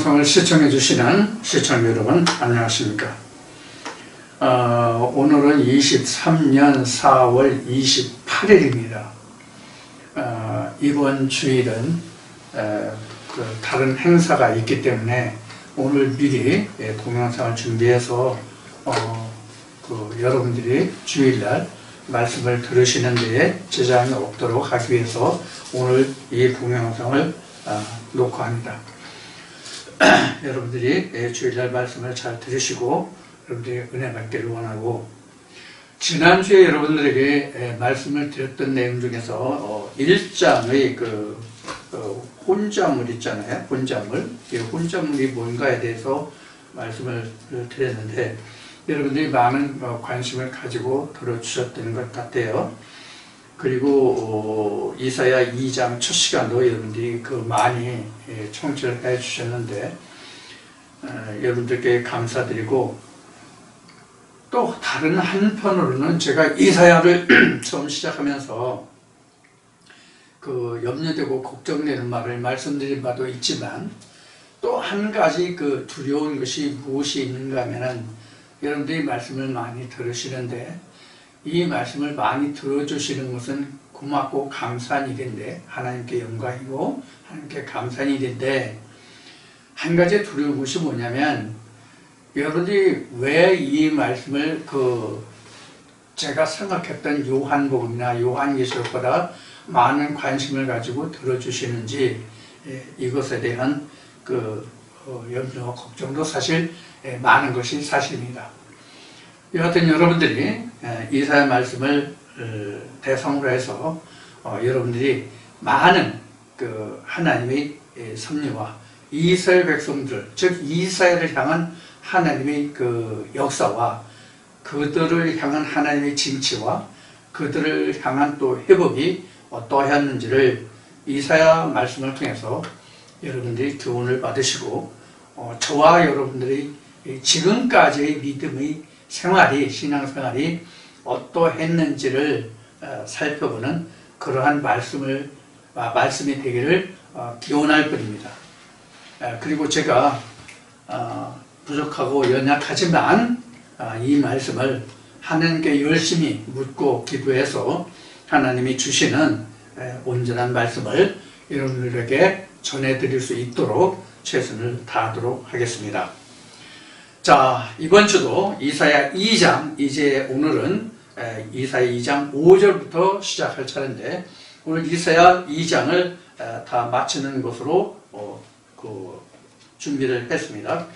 동영상을 시청해 주시는 시청자 여러분 안녕하십니까. 오늘은 23년 4월 28일입니다. 이번 주일은 다른 행사가 있기 때문에 오늘 미리 동영상을 준비해서 여러분들이 주일날 말씀을 들으시는 데에 지장이 없도록 하기 위해서 오늘 이 동영상을 녹화합니다. 여러분들이 주일날 말씀을 잘 들으시고 여러분들이 은혜 받기를 원하고, 지난주에 여러분들에게 말씀을 드렸던 내용 중에서 1장의 혼자물 있잖아요. 혼자물. 이 혼자물이 뭔가에 대해서 말씀을 드렸는데 여러분들이 많은 관심을 가지고 들어주셨던 것 같아요. 그리고 이사야 2장 첫 시간도 여러분들이 많이 청취를 해 주셨는데 여러분들께 감사드리고, 또 다른 한편으로는 제가 이사야를 처음 시작하면서 염려되고 걱정되는 말을 말씀드린 바도 있지만, 또 한 가지 두려운 것이 무엇이 있는가 하면은 여러분들이 말씀을 많이 들으시는데, 이 말씀을 많이 들어주시는 것은 고맙고 감사한 일인데, 하나님께 영광이고 하나님께 감사한 일인데, 한 가지 두려운 것이 뭐냐면, 여러분들이 왜 이 말씀을 제가 생각했던 요한복음이나 요한계시록보다 많은 관심을 가지고 들어주시는지, 이것에 대한 염려와 걱정도 사실 많은 것이 사실입니다. 여하튼 여러분들이 이사야 말씀을 대상으로 해서 여러분들이 많은 하나님의 섭리와 이스라엘 백성들, 즉 이스라엘을 향한 하나님의 역사와 그들을 향한 하나님의 징치와 그들을 향한 또 회복이 어떠했는지를 이사야 말씀을 통해서 여러분들이 교훈을 받으시고, 저와 여러분들이 지금까지의 믿음의 생활이, 신앙생활이 어떠했는지를 살펴보는 그러한 말씀이 되기를 기원할 뿐입니다. 그리고 제가 부족하고 연약하지만 이 말씀을 하나님께 열심히 묻고 기도해서 하나님이 주시는 온전한 말씀을 여러분들에게 전해드릴 수 있도록 최선을 다하도록 하겠습니다. 자, 이번 주도 이사야 2장, 이제 오늘은 이사야 2장 5절부터 시작할 차례인데, 오늘 이사야 2장을 다 마치는 것으로 준비를 했습니다.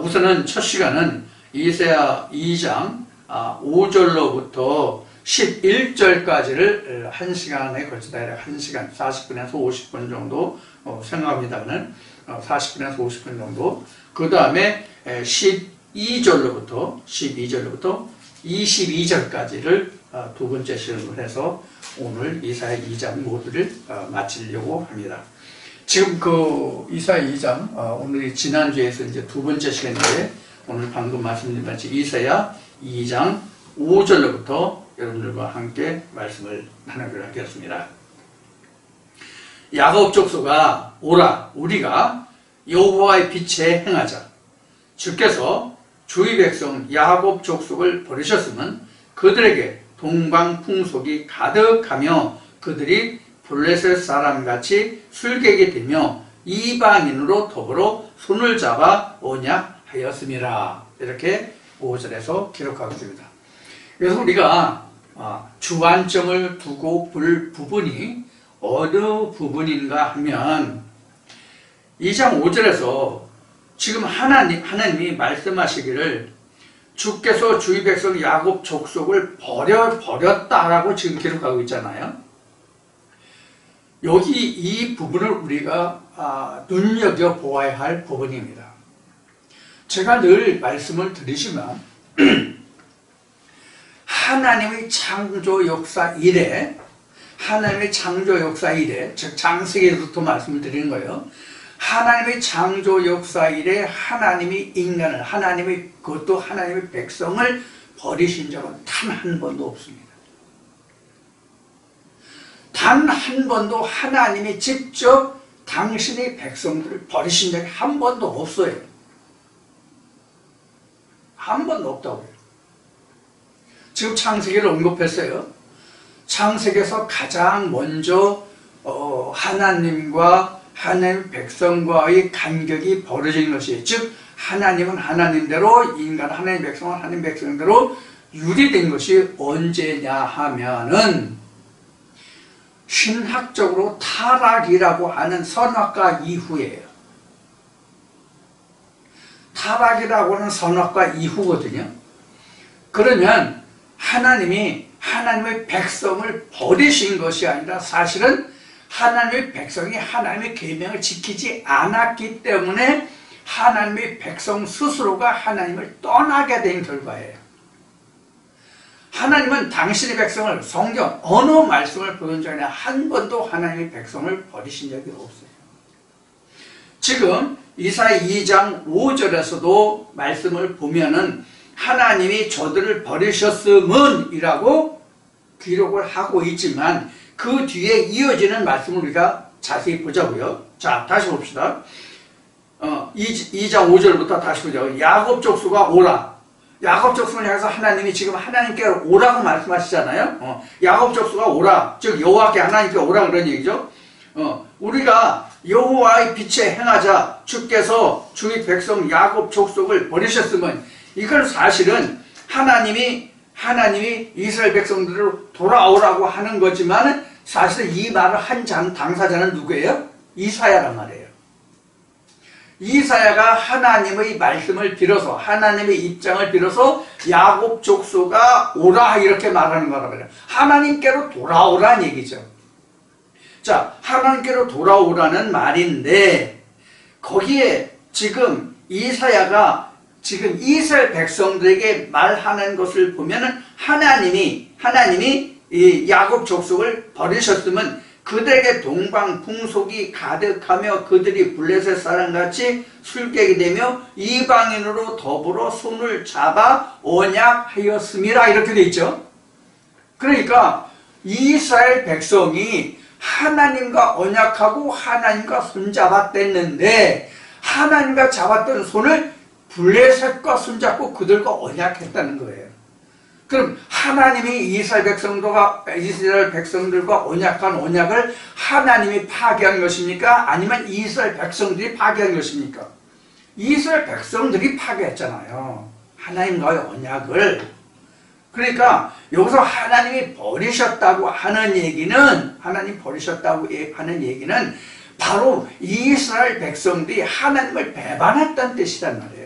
우선은 첫 시간은 이사야 2장 5절로부터 11절까지를 1시간에 걸쳐서 1시간, 40분에서 50분 정도 생각합니다는 40분에서 50분 정도. 그 다음에 12절로부터 22절까지를 두 번째 시간으로 해서 오늘 이사야 2장 모두를 마치려고 합니다. 지금 이사야 2장, 오늘이 지난주에서 이제 두 번째 시간인데, 오늘 방금 말씀드린 같이 이사야 2장 5절로부터 여러분들과 함께 말씀을 나누기로 하겠습니다. 야곱 족속아, 오라, 우리가 여호와의 빛에 행하자. 주께서 주의 백성 야곱 족속을 버리셨으면 그들에게 동방 풍속이 가득하며 그들이 블레셋 사람같이 술객이 되며 이방인으로 더불어 손을 잡아 언약하였음이라. 이렇게 5절에서 기록하고 있습니다. 그래서 우리가 주안점을 두고 볼 부분이 어느 부분인가 하면, 2장 5절에서 지금 하나님이 말씀하시기를 주께서 주의 백성 야곱 족속을 버렸다라고 지금 기록하고 있잖아요. 여기 이 부분을 우리가 눈여겨보아야 할 부분입니다. 제가 늘 말씀을 드리지만 하나님의 창조 역사 이래, 즉 창세기부터 말씀을 드리는 거예요. 하나님의 창조 역사 이래 하나님이 인간을, 그것도 하나님의 백성을 버리신 적은 단 한 번도 없습니다. 단 한 번도 하나님이 직접 당신의 백성들을 버리신 적이 한 번도 없어요. 한 번도 없다고요. 지금 창세기를 언급했어요. 창세기에서 가장 먼저 하나님과 하나님 백성과의 간격이 벌어진 것이, 즉 하나님은 하나님대로, 인간 하나님 백성은 하나님 백성대로 유리된 것이 언제냐 하면은 신학적으로 타락이라고 하는 선악과 이후예요. 타락이라고 하는 선악과 이후거든요. 그러면 하나님이 하나님의 백성을 버리신 것이 아니라 사실은 하나님의 백성이 하나님의 계명을 지키지 않았기 때문에 하나님의 백성 스스로가 하나님을 떠나게 된 결과예요. 하나님은 당신의 백성을, 성경 어느 말씀을 보던 전에 한 번도 하나님의 백성을 버리신 적이 없어요. 지금 이사야 2장 5절에서도 말씀을 보면은 하나님이 저들을 버리셨음은 이라고 기록을 하고 있지만 그 뒤에 이어지는 말씀을 우리가 자세히 보자고요. 자, 다시 봅시다. 2장 5절부터 다시 보자고요. 야곱 족속아 오라. 야곱 족속을 향해서 하나님이 지금 하나님께 오라고 말씀하시잖아요. 야곱 족속아 오라. 즉 여호와께 하나님께 오라 그런 얘기죠. 우리가 여호와의 빛에 행하자. 주께서 주의 백성 야곱 족속을 버리셨으면, 이건 사실은 하나님이 이스라엘 백성들을 돌아오라고 하는 거지만 사실 이 말을 한 당사자는 누구예요? 이사야란 말이에요. 이사야가 하나님의 말씀을 빌어서, 하나님의 입장을 빌어서 야곱 족속아 오라 이렇게 말하는 거란 말이에요. 하나님께로 돌아오라는 얘기죠. 자, 하나님께로 돌아오라는 말인데 거기에 지금 이사야가 지금 이스라엘 백성들에게 말하는 것을 보면은 하나님이 이 야곱 족속을 버리셨으면 그들에게 동방풍속이 가득하며 그들이 블레셋 사람같이 술객이 되며 이방인으로 더불어 손을 잡아 언약하였음이라 이렇게 돼 있죠. 그러니까 이스라엘 백성이 하나님과 언약하고 하나님과 손잡았댔는데 하나님과 잡았던 손을 블레셋과 손잡고 그들과 언약했다는 거예요. 그럼 하나님이 이스라엘 백성들과 언약한 언약을 하나님이 파괴한 것입니까? 아니면 이스라엘 백성들이 파괴한 것입니까? 이스라엘 백성들이 파괴했잖아요. 하나님과의 언약을. 그러니까 여기서 하나님이 버리셨다고 하는 얘기는, 바로 이스라엘 백성들이 하나님을 배반했다는 뜻이란 말이에요.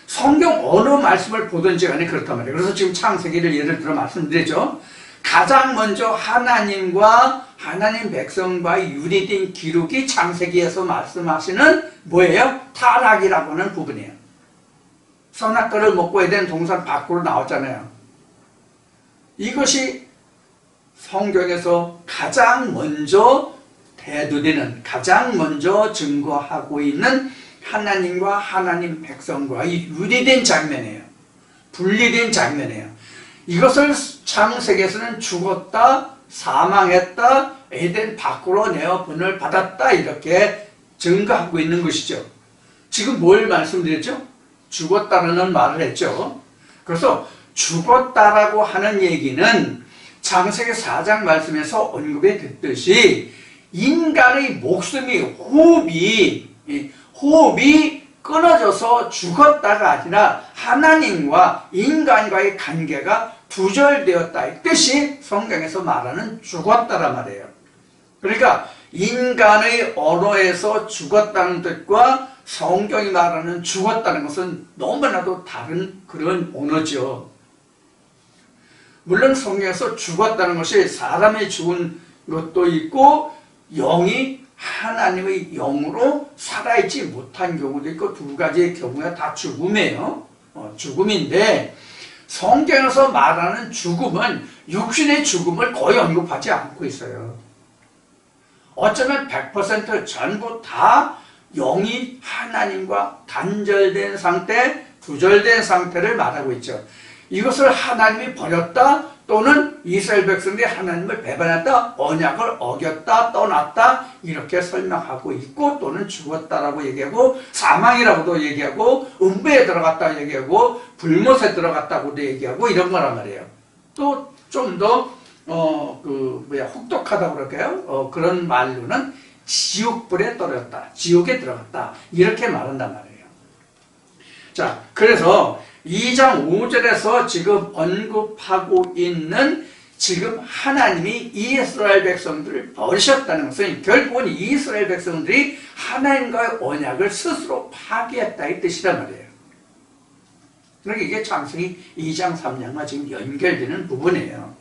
성경 어느 말씀을 보든지 간에 그렇단 말이에요. 그래서 지금 창세기를 예를 들어 말씀드리죠. 가장 먼저 하나님과 하나님 백성과의 유리된 기록이 창세기에서 말씀하시는 뭐예요? 타락이라고 하는 부분이에요. 선악과를 먹고 에덴 동산 밖으로 나왔잖아요. 이것이 성경에서 가장 먼저 대두되는, 가장 먼저 증거하고 있는 하나님과 하나님 백성과의 유리된 장면이에요. 분리된 장면이에요. 이것을 창세기에서는 죽었다, 사망했다, 에덴 밖으로 내어 분을 받았다 이렇게 증거하고 있는 것이죠. 지금 뭘 말씀드렸죠? 죽었다는 말을 했죠. 그래서 죽었다라고 하는 얘기는 창세기 4장 말씀에서 언급이 됐듯이 인간의 목숨이, 호흡이 끊어져서 죽었다가 아니라 하나님과 인간과의 관계가 두절되었다. 이 뜻이 성경에서 말하는 죽었다란 말이에요. 그러니까 인간의 언어에서 죽었다는 뜻과 성경이 말하는 죽었다는 것은 너무나도 다른 그런 언어죠. 물론 성경에서 죽었다는 것이 사람이 죽은 것도 있고 영이 하나님의 영으로 살아있지 못한 경우도 있고 두 가지의 경우가 다 죽음이에요. 죽음인데 성경에서 말하는 죽음은 육신의 죽음을 거의 언급하지 않고 있어요. 어쩌면 100% 전부 다 영이 하나님과 단절된 상태, 두절된 상태를 말하고 있죠. 이것을 하나님이 버렸다, 또는 이스라엘 백성들이 하나님을 배반했다, 언약을 어겼다, 떠났다 이렇게 설명하고 있고, 또는 죽었다라고 얘기하고, 사망이라고도 얘기하고, 음부에 들어갔다 얘기하고, 불못에 들어갔다고도 얘기하고 이런 거란 말이에요. 또 좀 더 혹독하다고 그럴까요? 그런 말로는 지옥불에 떨어졌다, 지옥에 들어갔다 이렇게 말한단 말이에요. 자, 그래서 2장 5절에서 지금 언급하고 있는 지금 하나님이 이스라엘 백성들을 버리셨다는 것은 결국은 이스라엘 백성들이 하나님과의 언약을 스스로 파기했다 이 뜻이란 말이에요. 그러니까 이게 창세기 2장 3장과 지금 연결되는 부분이에요.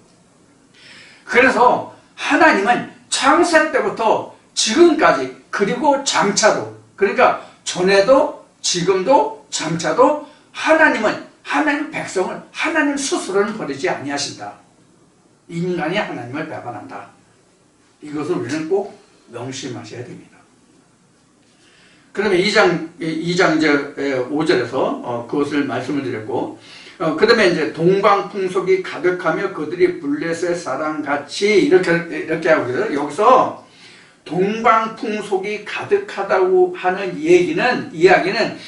그래서 하나님은 창세 때부터 지금까지, 그리고 장차도, 그러니까 전에도 지금도 장차도 하나님은 하나님 백성을 하나님 스스로는 버리지 아니하신다. 인간이 하나님을 배반한다. 이것을 우리는 꼭 명심하셔야 됩니다. 그러면 2장 이제 5절에서 그것을 말씀을 드렸고, 그 다음에 이제 동방풍속이 가득하며 그들이 블레셋 사람같이 이렇게 하고 있어요. 여기서 동방풍속이 가득하다고 하는 이야기는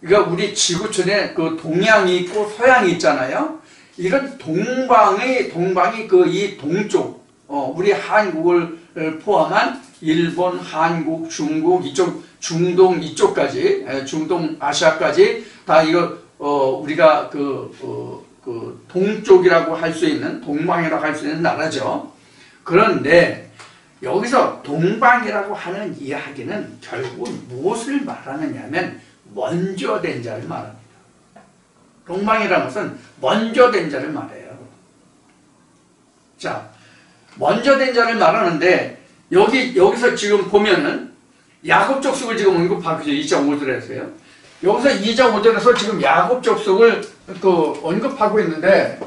그러니까 우리 지구촌에 그 동양이 있고 서양이 있잖아요. 이건 동방이 이 동쪽, 우리 한국을 포함한 일본, 한국, 중국, 이쪽 중동 이쪽까지, 중동 아시아까지 다 이거 우리가 그 동쪽이라고 할 수 있는, 동방이라고 할 수 있는 나라죠. 그런데 여기서 동방이라고 하는 이야기는 결국 무엇을 말하느냐면 먼저 된 자를 말합니다. 동방이라는 것은 먼저 된 자를 말해요. 자, 먼저 된 자를 말하는데 여기서 지금 보면은 야곱 족속을 지금 언급하고 있죠. 2장 5절에서요. 여기서 2장 5절에서 지금 야곱 족속을 언급하고 있는데,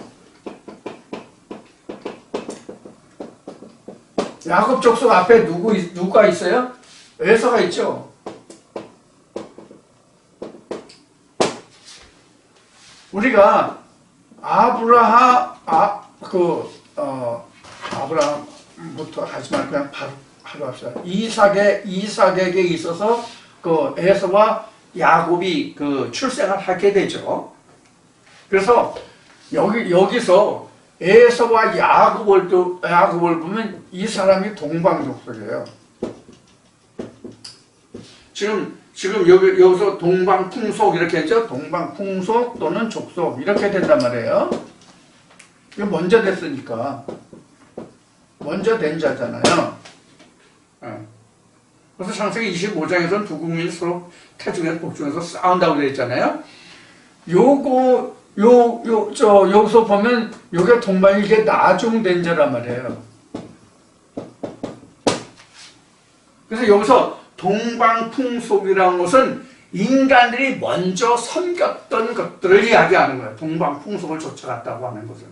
야곱 족속 앞에 누가 있어요? 에서가 있죠. 우리가 아브라함부터 하지 말고 그냥 바로 합시다. 이삭에게 있어서 에서와 야곱이 출생을 하게 되죠. 그래서 여기서 에서와 야곱을 보면 이 사람이 동방족속이에요. 지금 여기서 동방풍속 이렇게 했죠. 동방풍속 또는 족속 이렇게 된단 말이에요. 이거 먼저 됐으니까 먼저 된 자잖아요. 그래서 창세기 25장에서는 두 국민이 서로 태중에서 복중에서 싸운다고 되어 있잖아요. 여기서 보면 요게 동방이 이게 나중된 자란 말이에요. 그래서 여기서 동방풍속이라는 것은 인간들이 먼저 섬겼던 것들을 이야기하는 거예요. 동방풍속을 쫓아갔다고 하는 것은.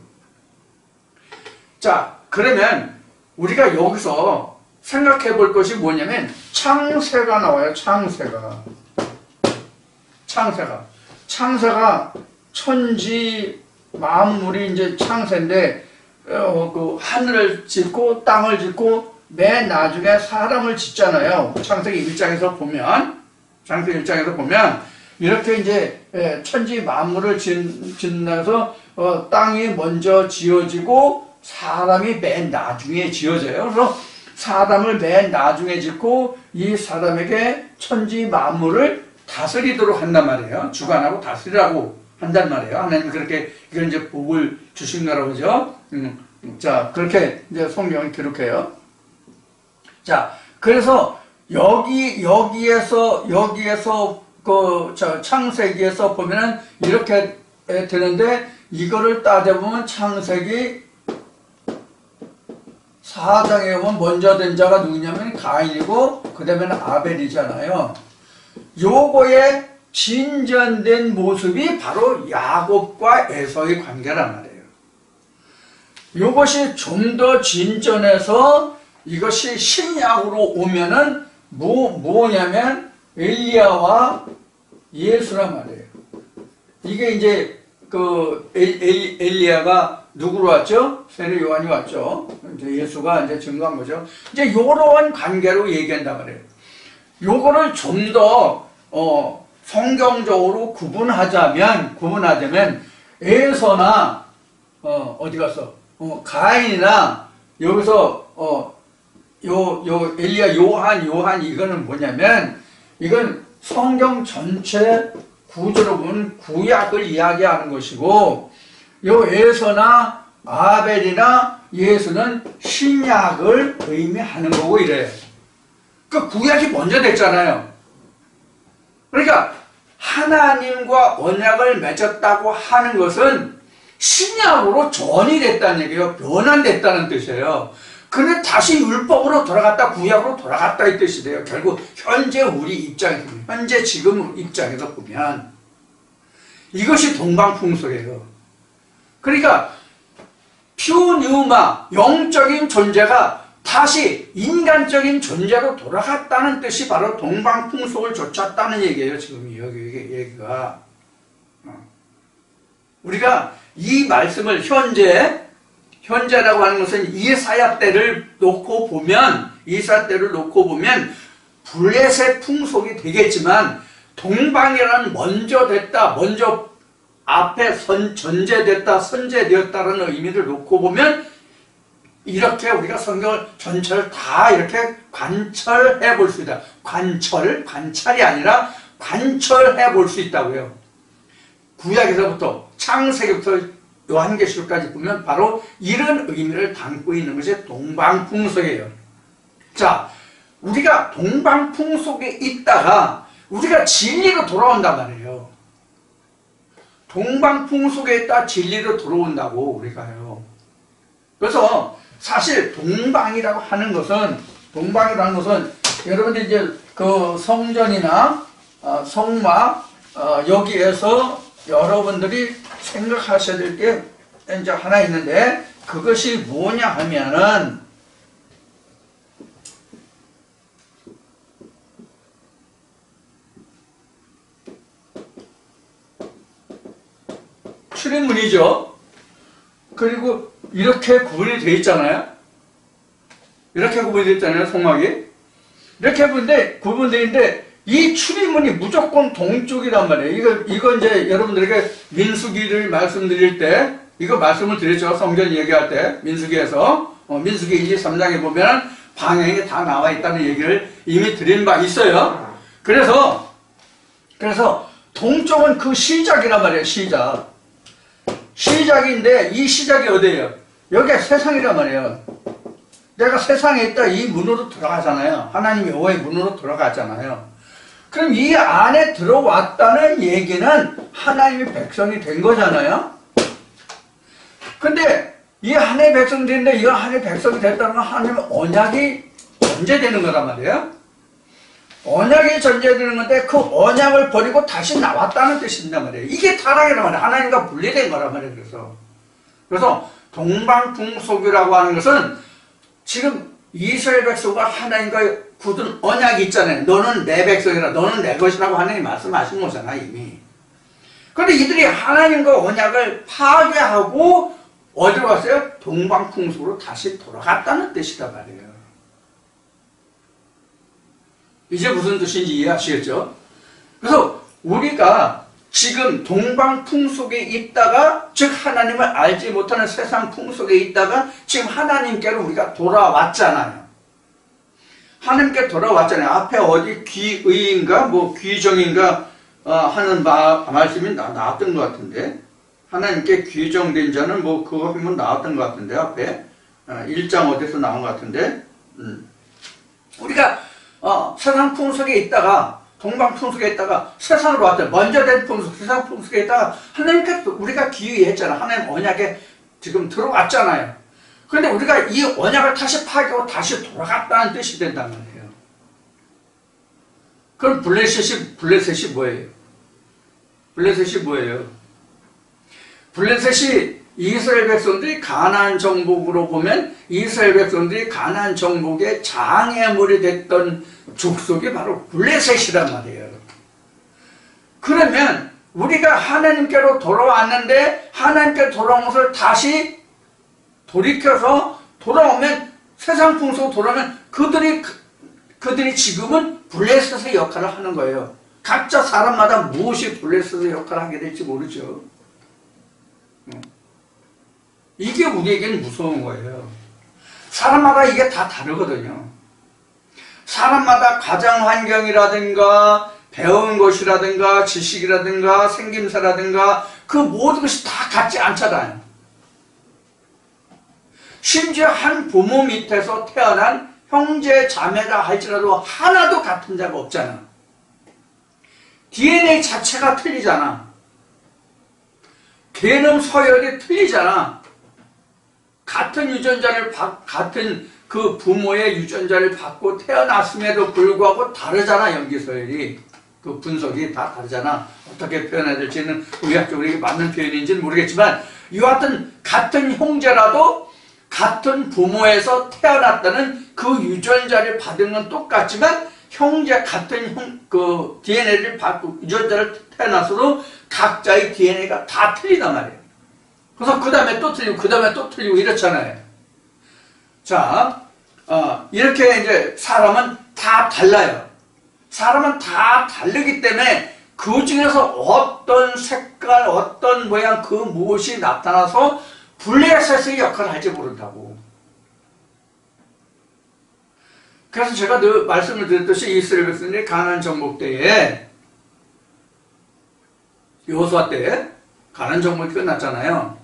자, 그러면 우리가 여기서 생각해 볼 것이 뭐냐면 창세가 나와요. 창세가 천지 만물이 이제 창세인데, 하늘을 짓고 땅을 짓고 맨 나중에 사람을 짓잖아요. 창세기 1장에서 보면 이렇게 이제 천지 만물을 짓는다서 땅이 먼저 지어지고 사람이 맨 나중에 지어져요. 그래서 사람을 맨 나중에 짓고 이 사람에게 천지 만물을 다스리도록 한단 말이에요. 주관하고 다스리라고 한단 말이에요. 하나님 그렇게 이걸 이제 복을 주신 거라고 그러죠. 자, 그렇게 이제 성경을 기록해요. 자, 그래서 여기에서 창세기에서 보면은 이렇게 되는데, 이거를 따져보면 창세기 4장에 보면 먼저 된 자가 누구냐면 가인이고, 그 다음에는 아벨이잖아요. 요거의 진전된 모습이 바로 야곱과 에서의 관계란 말이에요. 요것이 좀 더 진전해서 이것이 신약으로 오면은 뭐냐면 엘리야와 예수란 말이에요. 이게 이제 엘리야가 누구로 왔죠? 세례 요한이 왔죠. 이제 예수가 이제 증거한 거죠. 이제 요런 관계로 얘기한단 말이에요. 요거를 좀 더 성경적으로 구분하자면 에서나 어디 갔어? 가인이나 여기서 요 엘리야 요한 이거는 뭐냐면 이건 성경 전체 구조로 보면 구약을 이야기하는 것이고 요 에서나 아벨이나 예수는 신약을 의미하는 거고 이래요. 그 구약이 먼저 됐잖아요. 그러니까 하나님과 언약을 맺었다고 하는 것은 신약으로 전이 됐다는 얘기예요. 변환됐다는 뜻이에요. 그는 다시 율법으로 돌아갔다 구약으로 돌아갔다 이 뜻이 돼요. 결국 현재 우리 입장에서 현재 지금 입장에서 보면 이것이 동방풍속이에요. 그러니까 퓨뉴마 영적인 존재가 다시 인간적인 존재로 돌아갔다는 뜻이 바로 동방풍속을 좇았다는 얘기예요. 지금 여기 얘기가 우리가 이 말씀을 현재라고 하는 것은 이사야 때를 놓고 보면 블레셋 풍속이 되겠지만 동방이라는 먼저 됐다, 먼저 앞에 전제됐다, 선제되었다라는 의미를 놓고 보면 이렇게 우리가 성경을 전체를 다 이렇게 관철해 볼 수 있다. 관찰이 아니라 관철해 볼 수 있다고요. 구약에서부터 창세기부터 요한계시록까지 보면 바로 이런 의미를 담고 있는 것이 동방풍속이에요. 자, 우리가 동방풍속에 있다가 우리가 진리로 돌아온단 말이에요. 동방풍속에 있다 진리로 돌아온다고 우리가요. 그래서 사실 동방이라고 하는 것은 여러분들 이제 그 성전이나 성막 여기에서 여러분들이 생각하셔야 될 게 이제 하나 있는데 그것이 뭐냐 하면은 출입문이죠. 그리고 이렇게 구분이 되어 있잖아요. 이렇게 구분이 되어 있잖아요. 성막이. 이렇게 구분되어 있는데 이 출입문이 무조건 동쪽이란 말이에요. 이거 이제 여러분들에게 민수기를 말씀드릴 때 이거 말씀을 드렸죠. 성전 얘기할 때 민수기에서 민수기 2, 3장에 보면 방향이 다 나와 있다는 얘기를 이미 드린 바 있어요. 그래서 동쪽은 그 시작이란 말이에요. 시작인데 이 시작이 어디예요? 여기가 세상이란 말이에요. 내가 세상에 있다 이 문으로 들어가잖아요. 하나님의 여호와의 문으로 들어가잖아요. 그럼 이 안에 들어왔다는 얘기는 하나님의 백성이 된 거잖아요. 근데 이 하나님의 백성이 됐는데 이 하나님의 백성이 됐다는 건 하나님의 언약이 전제되는 거란 말이에요. 언약이 전제되는 건데 그 언약을 버리고 다시 나왔다는 뜻인단 말이에요. 이게 타락이란 말이에요. 하나님과 분리된 거란 말이에요. 그래서 동방풍속이라고 하는 것은 지금 이스라엘 백성과 하나님과 굳은 언약이 있잖아요. 너는 내 백성이라 너는 내 것이라고 하나님이 말씀하신 거잖아 이미. 그런데 이들이 하나님과 언약을 파괴하고 어디로 갔어요? 동방풍속으로 다시 돌아갔다는 뜻이란 말이에요. 이제 무슨 뜻인지 이해하시겠죠? 그래서 우리가 지금 동방풍속에 있다가 즉 하나님을 알지 못하는 세상 풍속에 있다가 지금 하나님께로 우리가 돌아왔잖아요. 하나님께 돌아왔잖아요. 앞에 어디 귀의인가 뭐 귀정인가 하는 말씀이 나왔던 것 같은데 하나님께 귀정된 자는 뭐 그거 하면 나왔던 것 같은데 앞에 1장 어디서 나온 것 같은데 우리가 세상 풍속에 있다가 동방풍속에 있다가 세상으로 왔잖아요. 먼저 된 풍속, 세상 풍속에 있다가 하나님께 우리가 귀의했잖아요. 하나님 언약에 지금 들어왔잖아요. 그런데 우리가 이 언약을 다시 파괴하고 다시 돌아갔다는 뜻이 된단 말이에요. 그럼 블레셋이 뭐예요? 블레셋이 이스라엘 백성들이 가나안 정복으로 보면 이스라엘 백성들이 가나안 정복의 장애물이 됐던 족속이 바로 블레셋이란 말이에요. 그러면 우리가 하나님께로 돌아왔는데 하나님께 돌아온 것을 다시 돌이켜서 돌아오면 세상 풍속 돌아오면 그들이 지금은 블레셋의 역할을 하는 거예요. 각자 사람마다 무엇이 블레셋의 역할을 하게 될지 모르죠. 이게 우리에게는 무서운 거예요. 사람마다 이게 다 다르거든요. 사람마다 가정 환경이라든가 배운 것이라든가 지식이라든가 생김새라든가 그 모든 것이 다 같지 않잖아요. 심지어 한 부모 밑에서 태어난 형제 자매라 할지라도 하나도 같은 자가 없잖아. DNA 자체가 틀리잖아. 개념 서열이 틀리잖아. 같은 유전자를 같은 그 부모의 유전자를 받고 태어났음에도 불구하고 다르잖아. 염기서열이 그 분석이 다 다르잖아. 어떻게 표현해야 될지는 의학적으로 이게 맞는 표현인지는 모르겠지만 이와 같은 형제라도 같은 부모에서 태어났다는 그 유전자를 받은 건 똑같지만 같은 그 DNA를 받고 유전자를 태어났어도 각자의 DNA가 다 틀리단 말이에요. 그래서 그 다음에 또 틀리고 그 다음에 또 틀리고 이렇잖아요. 자, 이렇게 이제 사람은 다 달라요. 사람은 다 다르기 때문에 그 중에서 어떤 색깔, 어떤 모양, 그 무엇이 나타나서 블레셋의 역할을 할지 모른다고. 그래서 제가 늘 말씀을 드렸듯이 이스라엘 백성들이 가나안 정복 때에 여호수아 때 가나안 정복이 끝났잖아요.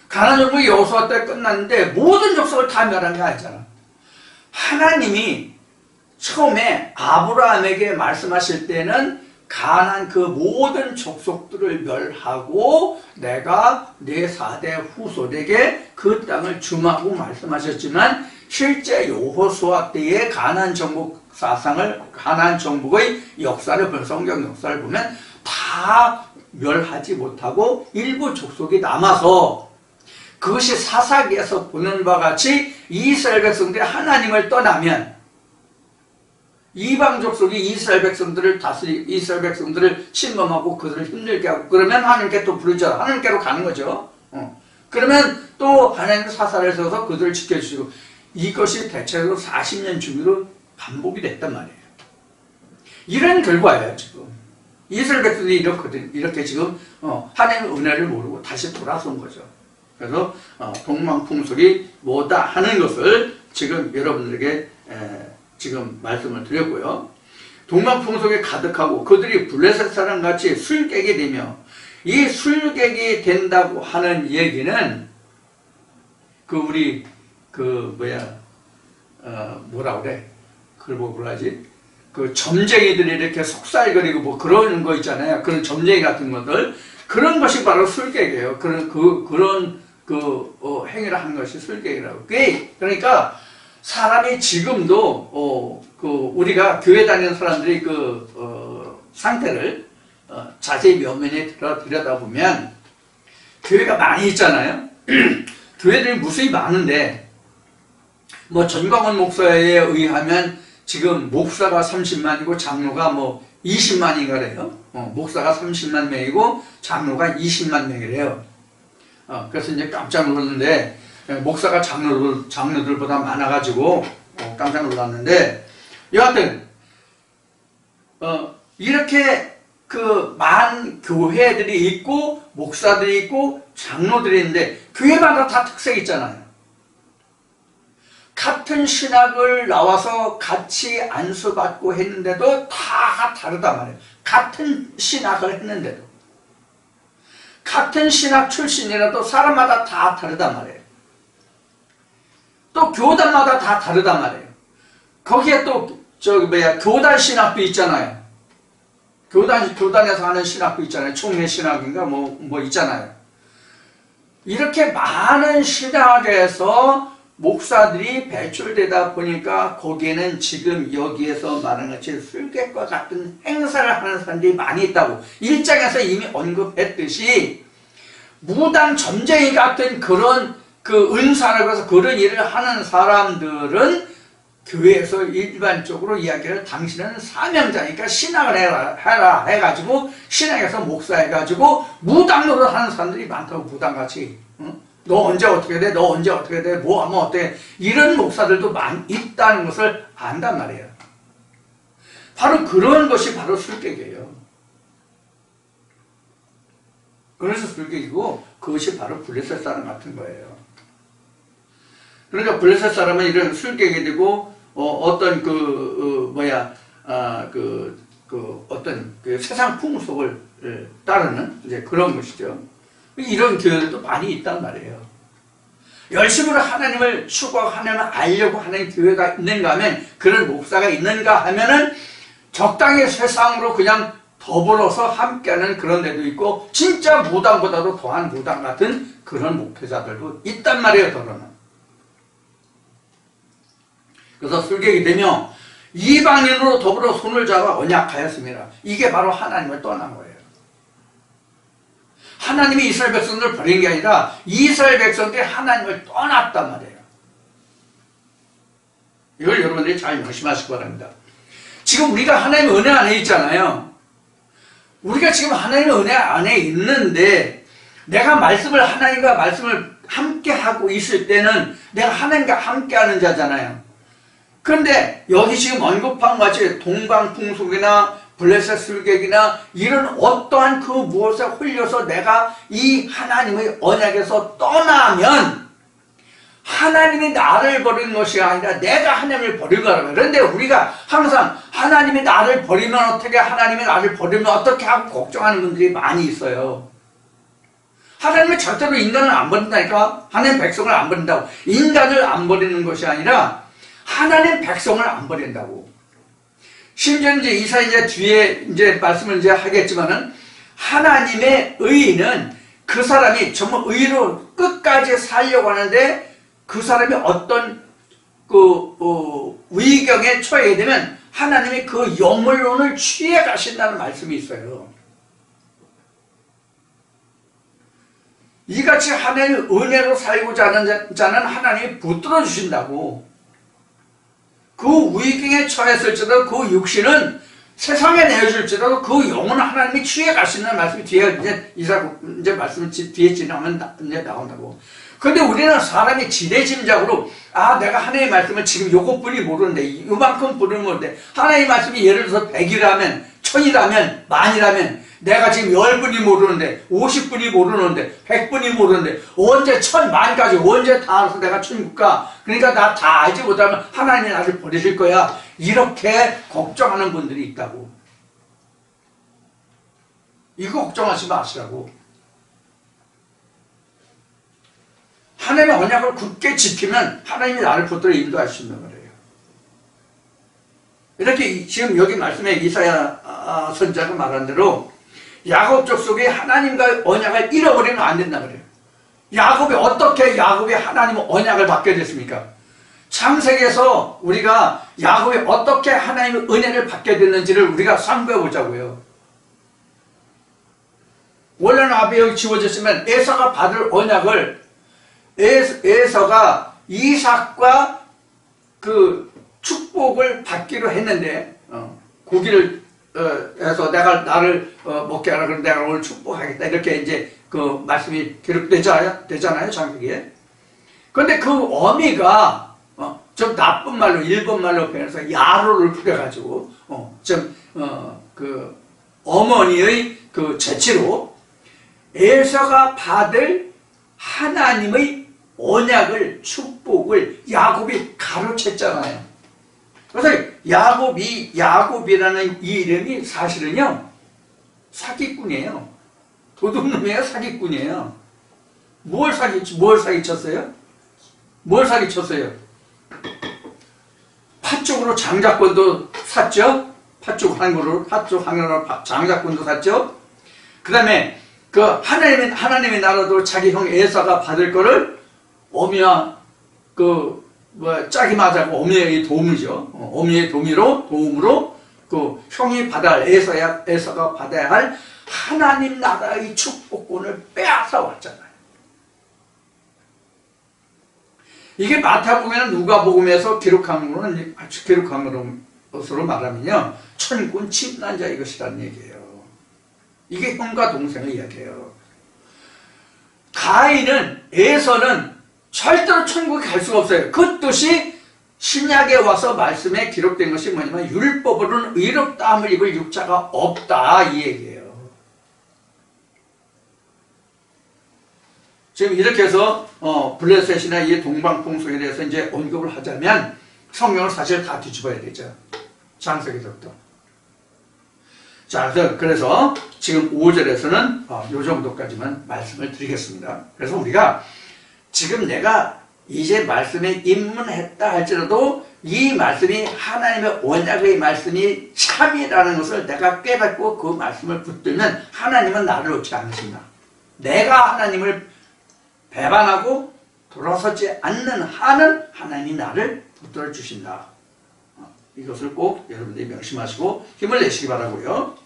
가나안 정복이 여호수아 때 끝났는데 모든 족속을 다 멸한 게 아니잖아. 하나님이 처음에 아브라함에게 말씀하실 때는 가나안 그 모든 족속들을 멸하고 내가 내 4대 후손에게 그 땅을 주마고 말씀하셨지만 실제 여호수아 때의 가나안 정복 사상을 가나안 정복의 역사를 보면 성경 역사를 보면 다 멸하지 못하고 일부 족속이 남아서 그것이 사사기에서 보는 바와 같이 이스라엘 백성들이 하나님을 떠나면 이방 족속이 이스라엘 백성들을 이스라엘 백성들을 침범하고 그들을 힘들게 하고 그러면 하나님께 또 부르죠. 하나님께로 가는 거죠. 그러면 또 하나님의 사사를 세워서 그들을 지켜주시고 이것이 대체로 40년 주기로 반복이 됐단 말이에요. 이런 결과예요. 지금 이스라엘 백성들이 이렇게 지금 하나님의 은혜를 모르고 다시 돌아선 거죠. 그래서 동방풍속이 뭐다 하는 것을 지금 여러분들에게 지금 말씀을 드렸고요. 동방풍속에 가득하고 그들이 블레셋 사람같이 술객이 되며 이 술객이 된다고 하는 얘기는 뭐라 그래? 그걸 뭐 그러지? 그 점쟁이들이 이렇게 속살거리고 뭐 그런 거 있잖아요. 그런 점쟁이 같은 것들. 그런 것이 바로 술객이에요. 그런 행위를 한 것이 술객이라고. 그러니까 사람이 지금도 우리가 교회 다니는 사람들이 상태를 자세히 면면히 들여다보면 교회가 많이 있잖아요. 교회들이 무수히 많은데 뭐 전광훈 목사에 의하면 지금 목사가 30만이고 장로가 뭐 20만인가래요. 목사가 30만 명이고 장로가 20만 명이래요. 그래서 이제 깜짝 놀랐는데 목사가 장로들보다 많아가지고 깜짝 놀랐는데 여하튼 이렇게 많은 교회들이 있고 목사들이 있고 장로들이 있는데 교회마다 다 특색이 있잖아요. 같은 신학을 나와서 같이 안수받고 했는데도 다 다르단 말이에요. 같은 신학을 했는데도 같은 신학 출신이라도 사람마다 다 다르단 말이에요. 또 교단마다 다 다르단 말이에요. 거기에 또 교단 신학도 있잖아요. 교단에서 하는 신학도 있잖아요. 총회 신학인가 뭐 있잖아요. 이렇게 많은 신학에서 목사들이 배출되다 보니까 거기에는 지금 여기에서 말하는 같이 술객과 같은 행사를 하는 사람들이 많이 있다고 1장에서 이미 언급했듯이 무당 점쟁이 같은 그런 은사를 가서 그런 일을 하는 사람들은 교회에서 일반적으로 이야기를 당신은 사명자니까 신학을 해라 해가지고 신학에서 목사 해가지고 무당 노릇 하는 사람들이 많다고 무당같이 너 언제 어떻게 돼? 너 언제 어떻게 돼? 뭐 하면 어떻게 돼? 이런 목사들도 많이 있다는 것을 안단 말이에요. 바로 그런 것이 바로 술객이에요. 그래서 술객이고 그것이 바로 블레셋 사람 같은 거예요. 그러니까 블레셋 사람은 이런 술객이 되고 어떤 어떤 그 세상 풍속을 따르는 이제 그런 것이죠. 이런 교회들도 많이 있단 말이에요. 열심으로 하나님을 추구하고 하나님을 알려고 하는 교회가 있는가 하면, 그런 목사가 있는가 하면은 적당히 세상으로 그냥 더불어서 함께하는 그런 데도 있고, 진짜 무당보다도 더한 무당 같은 그런 목회자들도 있단 말이에요, 더러는. 그래서 술객이 되며 이방인으로 더불어 손을 잡아 언약하였습니다. 이게 바로 하나님을 떠난 거예요. 하나님이 이스라엘 백성들을 버린 게 아니라 이스라엘 백성들이 하나님을 떠났단 말이에요. 이걸 여러분들이 잘 명심하시기 바랍니다. 지금 우리가 하나님의 은혜 안에 있잖아요. 우리가 지금 하나님의 은혜 안에 있는데, 내가 하나님과 말씀을 함께 하고 있을 때는 내가 하나님과 함께 하는 자잖아요. 그런데 여기 지금 언급한 같이 동방풍속이나 블레셋 술객이나 이런 어떠한 그 무엇에 홀려서 내가 이 하나님의 언약에서 떠나면 하나님이 나를 버리는 것이 아니라 내가 하나님을 버린 거라고요. 그런데 우리가 항상 하나님이 나를 버리면 어떻게, 하나님이 나를 버리면 어떻게 하고 걱정하는 분들이 많이 있어요. 하나님은 절대로 인간을 안 버린다니까. 하나님 백성을 안 버린다고. 인간을 안 버리는 것이 아니라 하나님 백성을 안 버린다고. 심지어 이제 이제 뒤에 이제 말씀을 이제 하겠지만은, 하나님의 의인은 그 사람이 정말 의로 끝까지 살려고 하는데, 그 사람이 어떤 위경에 처하게 되면 하나님이 그 영혼론을 취해 가신다는 말씀이 있어요. 이같이 하나님의 은혜로 살고자 하는 자는 하나님이 붙들어 주신다고. 그 위경에 처했을지라도 그 육신은 세상에 내어줄지라도 그 영혼은 하나님이 취해 가신다는 말씀이 뒤에 이제 말씀을 뒤에 지나면 이제 나온다고. 그런데 우리는 사람이 지레짐작으로, 내가 하나님의 말씀을 지금 요것뿐이 모르는데, 이만큼 모르는데, 하나님의 말씀이 예를 들어서 100이라면, 1000이라면, 만이라면, 내가 지금 10분이 모르는데, 50분이 모르는데, 100분이 모르는데, 언제 1000, 만까지 언제 다 알아서 내가 천국 가? 그러니까 나 다 알지 못하면 하나님이 나를 버리실 거야. 이렇게 걱정하는 분들이 있다고. 이거 걱정하지 마시라고. 하나님의 언약을 굳게 지키면 하나님이 나를 붙들어 인도할 수 있는 거예요. 이렇게 지금 여기 말씀에 이사야 선지자가 말한 대로 야곱 족속이 하나님과의 언약을 잃어버리면 안 된다 그래요. 야곱이 어떻게 하나님의 언약을 받게 됐습니까? 창세기에서 우리가 야곱이 어떻게 하나님의 은혜를 받게 됐는지를 우리가 상고해 보자고요. 원래는 앞에 여기 지워졌으면 에서가 받을 언약을, 에서가 이삭과 그 축복을 받기로 했는데, 고기를 해서 나를 먹게 하라, 그럼 내가 오늘 축복하겠다, 이렇게 이제 그 말씀이 기록되잖아요, 창세기에. 그런데 그 어미가 좀 나쁜 말로, 일본 말로 표현해서 야로를 부려가지고 그 어머니의 그 재치로 에서가 받을 하나님의 언약을, 축복을 야곱이 가로챘잖아요. 그래서 야곱이라는 이 이름이 사실은요, 사기꾼이에요. 도둑놈이에요, 사기꾼이에요. 뭘 사기쳤어요? 팥죽으로 장자권도 샀죠? 팥죽 한그릇, 장자권도 샀죠? 그 다음에 그 하나님의 나라도 자기 형 에사가 받을 거를 어미와 짝이 맞아고 어미의 도움이죠. 어미의 도움으로 그 형이 에사가 받아야 할 하나님 나라의 축복권을 빼앗아 왔잖아요. 이게 마태복음에는 누가복음에서 기록한 것으로 말하면요, 천군 침난자의 것이라는 얘기예요. 이게 형과 동생을 이야기해요. 가인은, 에서는 절대로 천국에 갈 수가 없어요. 그 뜻이 신약에 와서 말씀에 기록된 것이 뭐냐면 율법으로는 의롭다함을 입을 육자가 없다 이 얘기예요. 지금 이렇게 해서 블레셋이나 이 동방풍속에 대해서 이제 언급을 하자면 성경을 사실 다 뒤집어야 되죠. 창세기서부터. 자, 그래서 지금 5절에서는 요 정도까지만 말씀을 드리겠습니다. 그래서 우리가 지금 내가 이제 말씀에 입문했다 할지라도 이 말씀이 하나님의 언약의 말씀이 참이라는 것을 내가 깨닫고 그 말씀을 붙들면 하나님은 나를 놓지 않으신다. 내가 하나님을 배반하고 돌아서지 않는 한은 하나님이 나를 붙들어 주신다. 이것을 꼭 여러분들이 명심하시고 힘을 내시기 바라고요.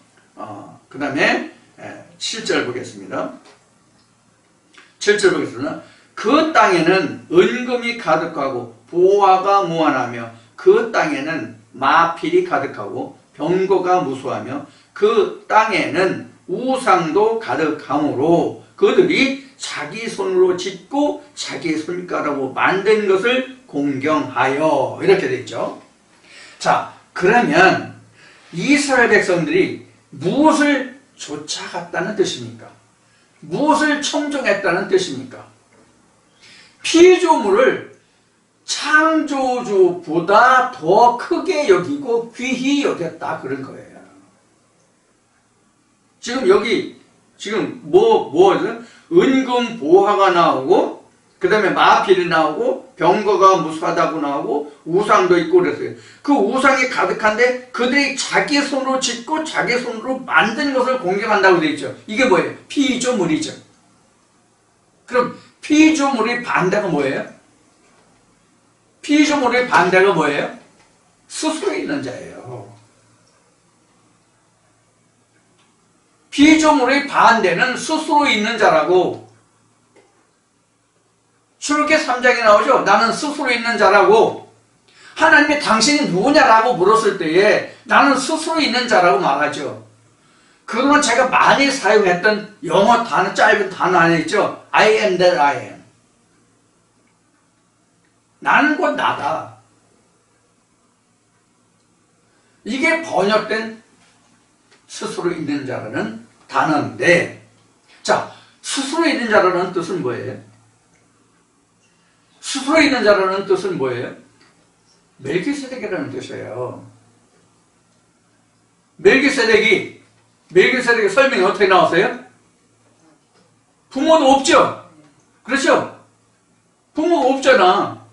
그 다음에 7절 보겠습니다. 7절 보겠습니다. 그 땅에는 은금이 가득하고 보화가 무한하며 그 땅에는 마필이 가득하고 병거가 무수하며 그 땅에는 우상도 가득하므로 그들이 자기 손으로 짓고 자기 손가락으로 만든 것을 공경하여 이렇게 되어 있죠. 자, 그러면 이스라엘 백성들이 무엇을 쫓아갔다는 뜻입니까? 무엇을 청종했다는 뜻입니까? 피조물을 창조주보다 더 크게 여기고 귀히 여겼다 그런 거예요. 지금 여기 지금 은금 보화가 나오고 그 다음에 마필이 나오고 병거가 무수하다고 나오고 우상도 있고 그랬어요. 그 우상이 가득한데 그들이 자기 손으로 짓고 자기 손으로 만든 것을 공경한다고 되어 있죠. 이게 뭐예요? 피조물이죠. 그럼 피조물의 반대가 뭐예요? 피조물의 반대가 뭐예요? 스스로 있는 자예요. 피조물의 반대는 스스로 있는 자라고 출애굽기 3장에 나오죠. 나는 스스로 있는 자라고. 하나님이 당신이 누구냐라고 물었을 때에 나는 스스로 있는 자라고 말하죠. 그건 제가 많이 사용했던 영어 단어, 짧은 단어 안에 있죠. I am that I am. 나는 곧 나다. 이게 번역된 스스로 있는 자라는 단어인데, 자, 스스로 있는 자라는 뜻은 뭐예요? 스스로 있는 자라는 뜻은 뭐예요? 멜기세덱이라는 뜻이에요. 멜기세덱이 설명이 어떻게 나왔어요? 부모도 없죠? 그렇죠? 부모가 없잖아.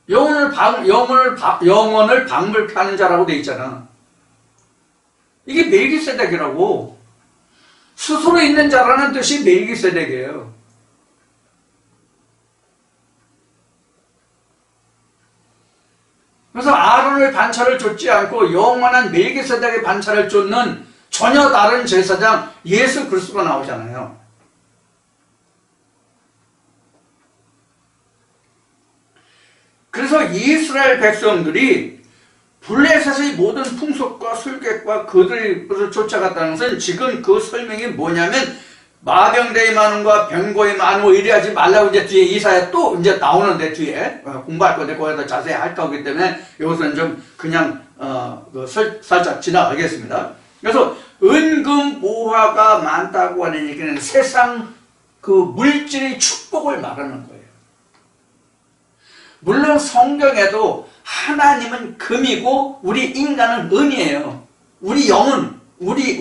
영혼을 방불케 하는 자라고 돼 있잖아. 이게 멜기세덱이라고. 스스로 있는 자라는 뜻이 멜기세덱이에요. 그래서 아론의 반차를 쫓지 않고 영원한 멜기세덱의 반차를 쫓는 전혀 다른 제사장 예수 그리스도가 나오잖아요. 그래서 이스라엘 백성들이 블레셋의 모든 풍속과 술객과 그들을 쫓아갔다는 것은 지금 그 설명이 뭐냐면 마병대의 많음과 병거의 많음을 의뢰하지 말라고 이제 뒤에 이사야 또 이제 나오는데 뒤에 공부할 건데 거기다 자세히 할 거기 때문에 이것은 좀 그냥 살짝 지나가겠습니다. 그래서 은금 보화가 많다고 하는 얘기는 세상 그 물질의 축복을 말하는 거예요. 물론 성경에도 하나님은 금이고 우리 인간은 은이에요. 우리 영은 우리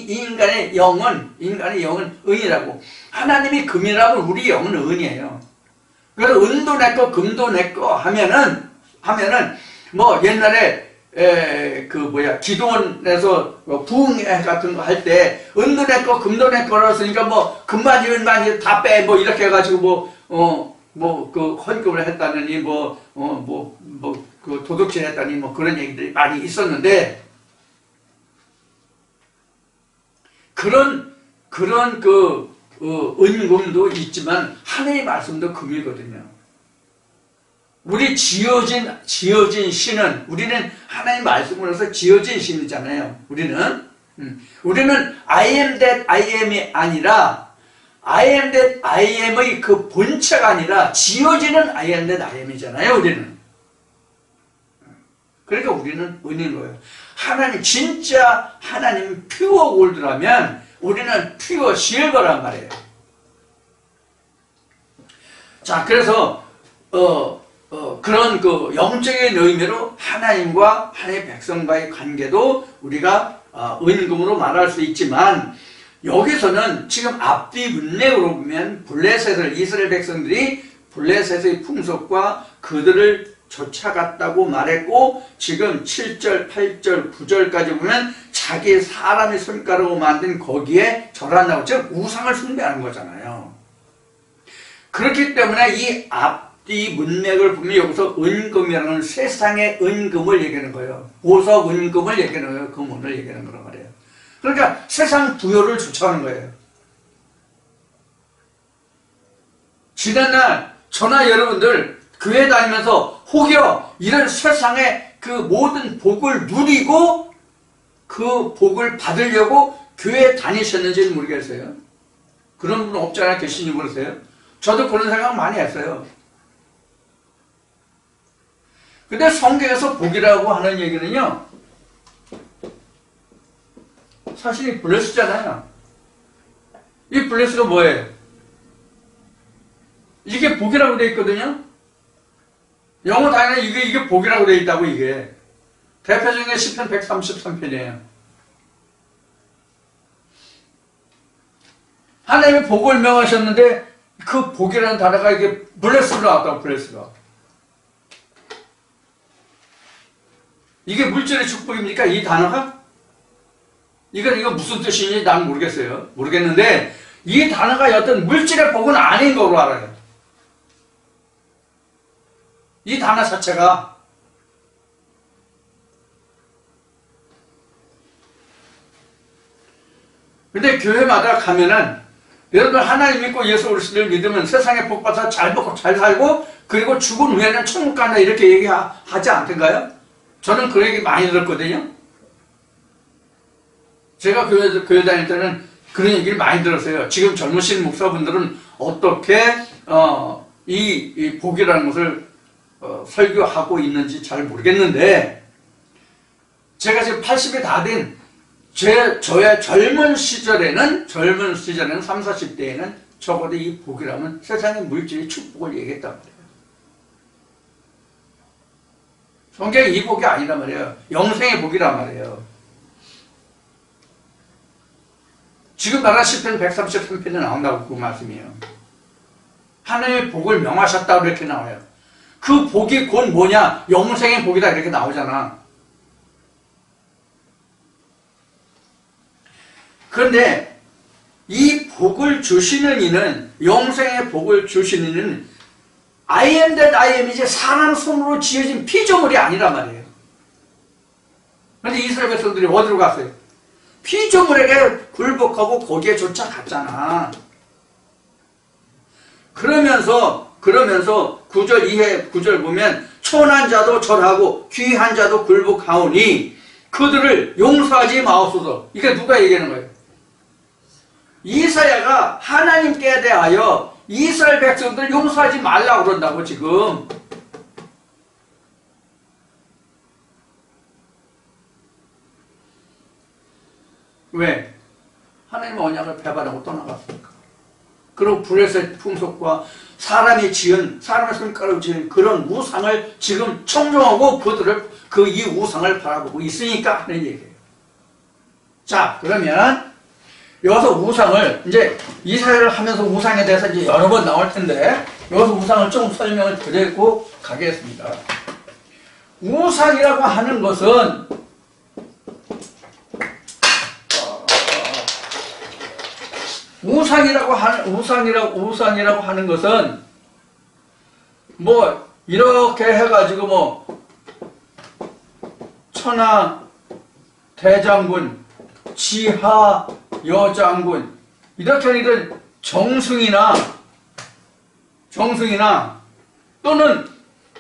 인간의 영은 은이라고. 하나님이 금이라고 우리 영은 은이에요. 그래서 은도 내 거 금도 내 거 하면은 뭐 옛날에 기도원에서 부흥회 같은 거 할 때 은도 내 거 금도 내 거라 했으니까 뭐 금반지 은반지 다 빼 뭐 이렇게 해가지고 그 헌금을 했다느니 그 도둑질 했다니 뭐 그런 얘기들이 많이 있었는데 그런 은금도 있지만 하나님의 말씀도 금이거든요. 우리 지어진 신은 우리는 하나님의 말씀으로서 지어진 신이잖아요. 우리는 I am that I am이 아니라 I am that I am의 그 본체가 아니라 지어지는 I am that I am이잖아요, 우리는. 그러니까 우리는 은인 거예요. 하나님, 진짜 하나님 퓨어 골드라면 우리는 퓨어 실버란 말이에요. 자, 그래서, 그런 그 영적인 의미로 하나님과 하나님의 백성과의 관계도 우리가 은금으로 말할 수 있지만, 여기서는 지금 앞뒤 문맥으로 보면 블레셋을, 이스라엘 백성들이 블레셋의 풍속과 그들을 쫓아갔다고 말했고, 지금 7절, 8절, 9절까지 보면 자기 사람의 손가락으로 만든 거기에 절한다고, 즉 우상을 숭배하는 거잖아요. 그렇기 때문에 이 앞뒤 문맥을 보면 여기서 은금이라는 세상의 은금을 얘기하는 거예요. 보석 은금을 얘기하는 거예요. 금원을 얘기하는 거란 말이에요. 그러니까 세상 부여를 쫓아가는 거예요. 지난날 저나 여러분들 교회 다니면서 혹여 이런 세상의 그 모든 복을 누리고 그 복을 받으려고 교회 다니셨는지는 모르겠어요. 그런 분 없지 않아 계신지 모르세요? 저도 그런 생각 많이 했어요. 근데 성경에서 복이라고 하는 얘기는요, 사실 이 블레스잖아요. 이 블레스가 뭐예요? 이게 복이라고 되어 있거든요. 영어 단어는 이게 복이라고 되어 있다고. 이게 대표적인 게 시편 133편이에요. 하나님의 복을 명하셨는데 그 복이라는 단어가 이게 블레스로 나왔다고. 블레스가 이게 물질의 축복입니까? 이 단어가? 이거 무슨 뜻인지 난 모르겠어요. 모르겠는데 이 단어가 어떤 물질의 복은 아닌 거로 알아요. 이 단어 자체가. 근데 교회마다 가면은 여러분 하나님 믿고 예수 그리스도를 믿으면 세상에 복 받아 잘 먹고 잘 살고 그리고 죽은 후에는 천국 간다 이렇게 얘기하지 않던가요? 저는 그 얘기 많이 들었거든요. 제가 교회 다닐 때는 그런 얘기를 많이 들었어요. 지금 젊으신 목사분들은 어떻게 이 복이라는 것을 설교하고 있는지 잘 모르겠는데, 제가 지금 80이 다 된 저의 젊은 시절에는 3, 40대에는 적어도 이 복이라면 세상의 물질의 축복을 얘기했단 말이에요. 성경이 이 복이 아니란 말이에요. 영생의 복이란 말이에요. 지금 말한 시편 133편에 나온다고 그 말씀이에요. 하나님의 복을 명하셨다고 이렇게 나와요. 그 복이 곧 뭐냐? 영생의 복이다 이렇게 나오잖아. 그런데 이 복을 주시는 이는, 영생의 복을 주시는 이는 I am that I am이지 사람 손으로 지어진 피조물이 아니란 말이에요. 그런데 이스라엘 백성들이 어디로 갔어요? 피조물에게 굴복하고 거기에 쫓아갔잖아. 그러면서 9절 이해 9절 보면 천한 자도 절하고 귀한 자도 굴복하오니 그들을 용서하지 마옵소서. 이게 누가 얘기하는 거예요? 이사야가 하나님께 대하여 이스라엘 백성들 용서하지 말라고 그런다고 지금. 왜? 하나님의 언약을 배반하고 떠나갔으니까. 그리고 블레셋 풍속과 사람의 손가락으로 지은 그런 우상을 지금 청종하고 그들을 이 우상을 바라보고 있으니까 하는 얘기예요. 자, 그러면 여기서 우상을 이제 이사야를 하면서 우상에 대해서 이제 여러 번 나올 텐데 여기서 우상을 좀 설명을 드리고 가겠습니다. 우상이라고 하는 것은 우상이라고 하는 것은 뭐 이렇게 해가지고 뭐 천하 대장군, 지하 여장군 이렇게 이런 정승이나 또는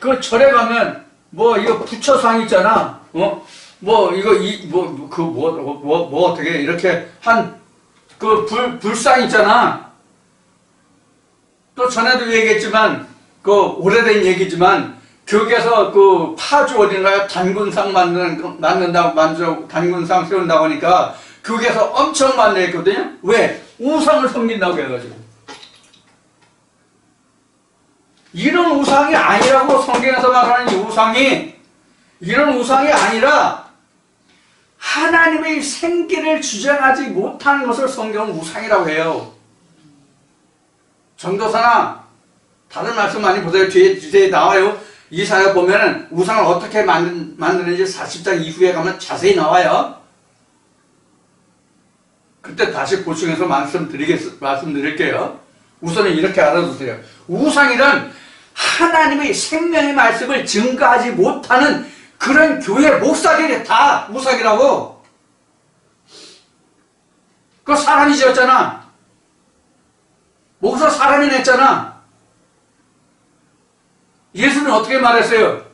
그 절에 가면 뭐 이거 부처상 있잖아. 뭐 이거 어떻게 이렇게 한 그 불상 있잖아. 또 전에도 얘기했지만 그 오래된 얘기지만 교계에서 그 파주 어딘가요? 단군상 만든다고 단군상 세운다고 하니까 교계에서 엄청 만들었거든요. 왜? 우상을 섬긴다고 해가지고. 이런 우상이 아니라고 성경에서 말하는 이 우상이 이런 우상이 아니라 하나님의 생기를 주장하지 못하는 것을 성경은 우상이라고 해요. 전도사나 다른 말씀 많이 보세요. 뒤에 나와요. 이사야 보면은 우상을 어떻게 만드는지 40장 이후에 가면 자세히 나와요. 그때 다시 보충해서 말씀드릴게요. 우선은 이렇게 알아두세요. 우상이란 하나님의 생명의 말씀을 증거하지 못하는 그런 교회 목사들이 다 우상이라고. 그거 사람이 지었잖아. 목사 사람이 냈잖아. 예수는 어떻게 말했어요?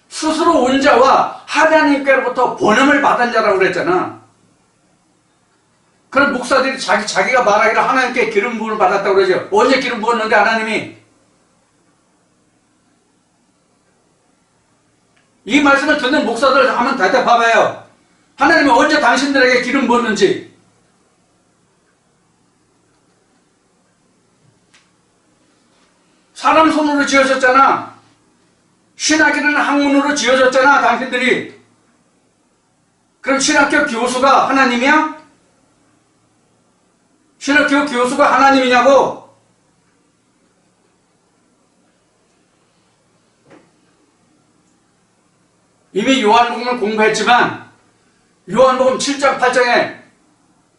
스스로 온 자와 하나님께로부터 번음을 받은 자라고 그랬잖아. 그런 목사들이 자기가 말하기를 하나님께 기름 부음을 받았다고 그러죠. 언제 기름 부었는데 하나님이? 이 말씀을 듣는 목사들 한번 대답해봐요. 하나님이 언제 당신들에게 기름 부었는지. 사람 손으로 지어졌잖아. 신학교는 학문으로 지어졌잖아, 당신들이. 그럼 신학교 교수가 하나님이야? 신학교 교수가 하나님이냐고? 이미 요한복음을 공부했지만 요한복음 7장 8장에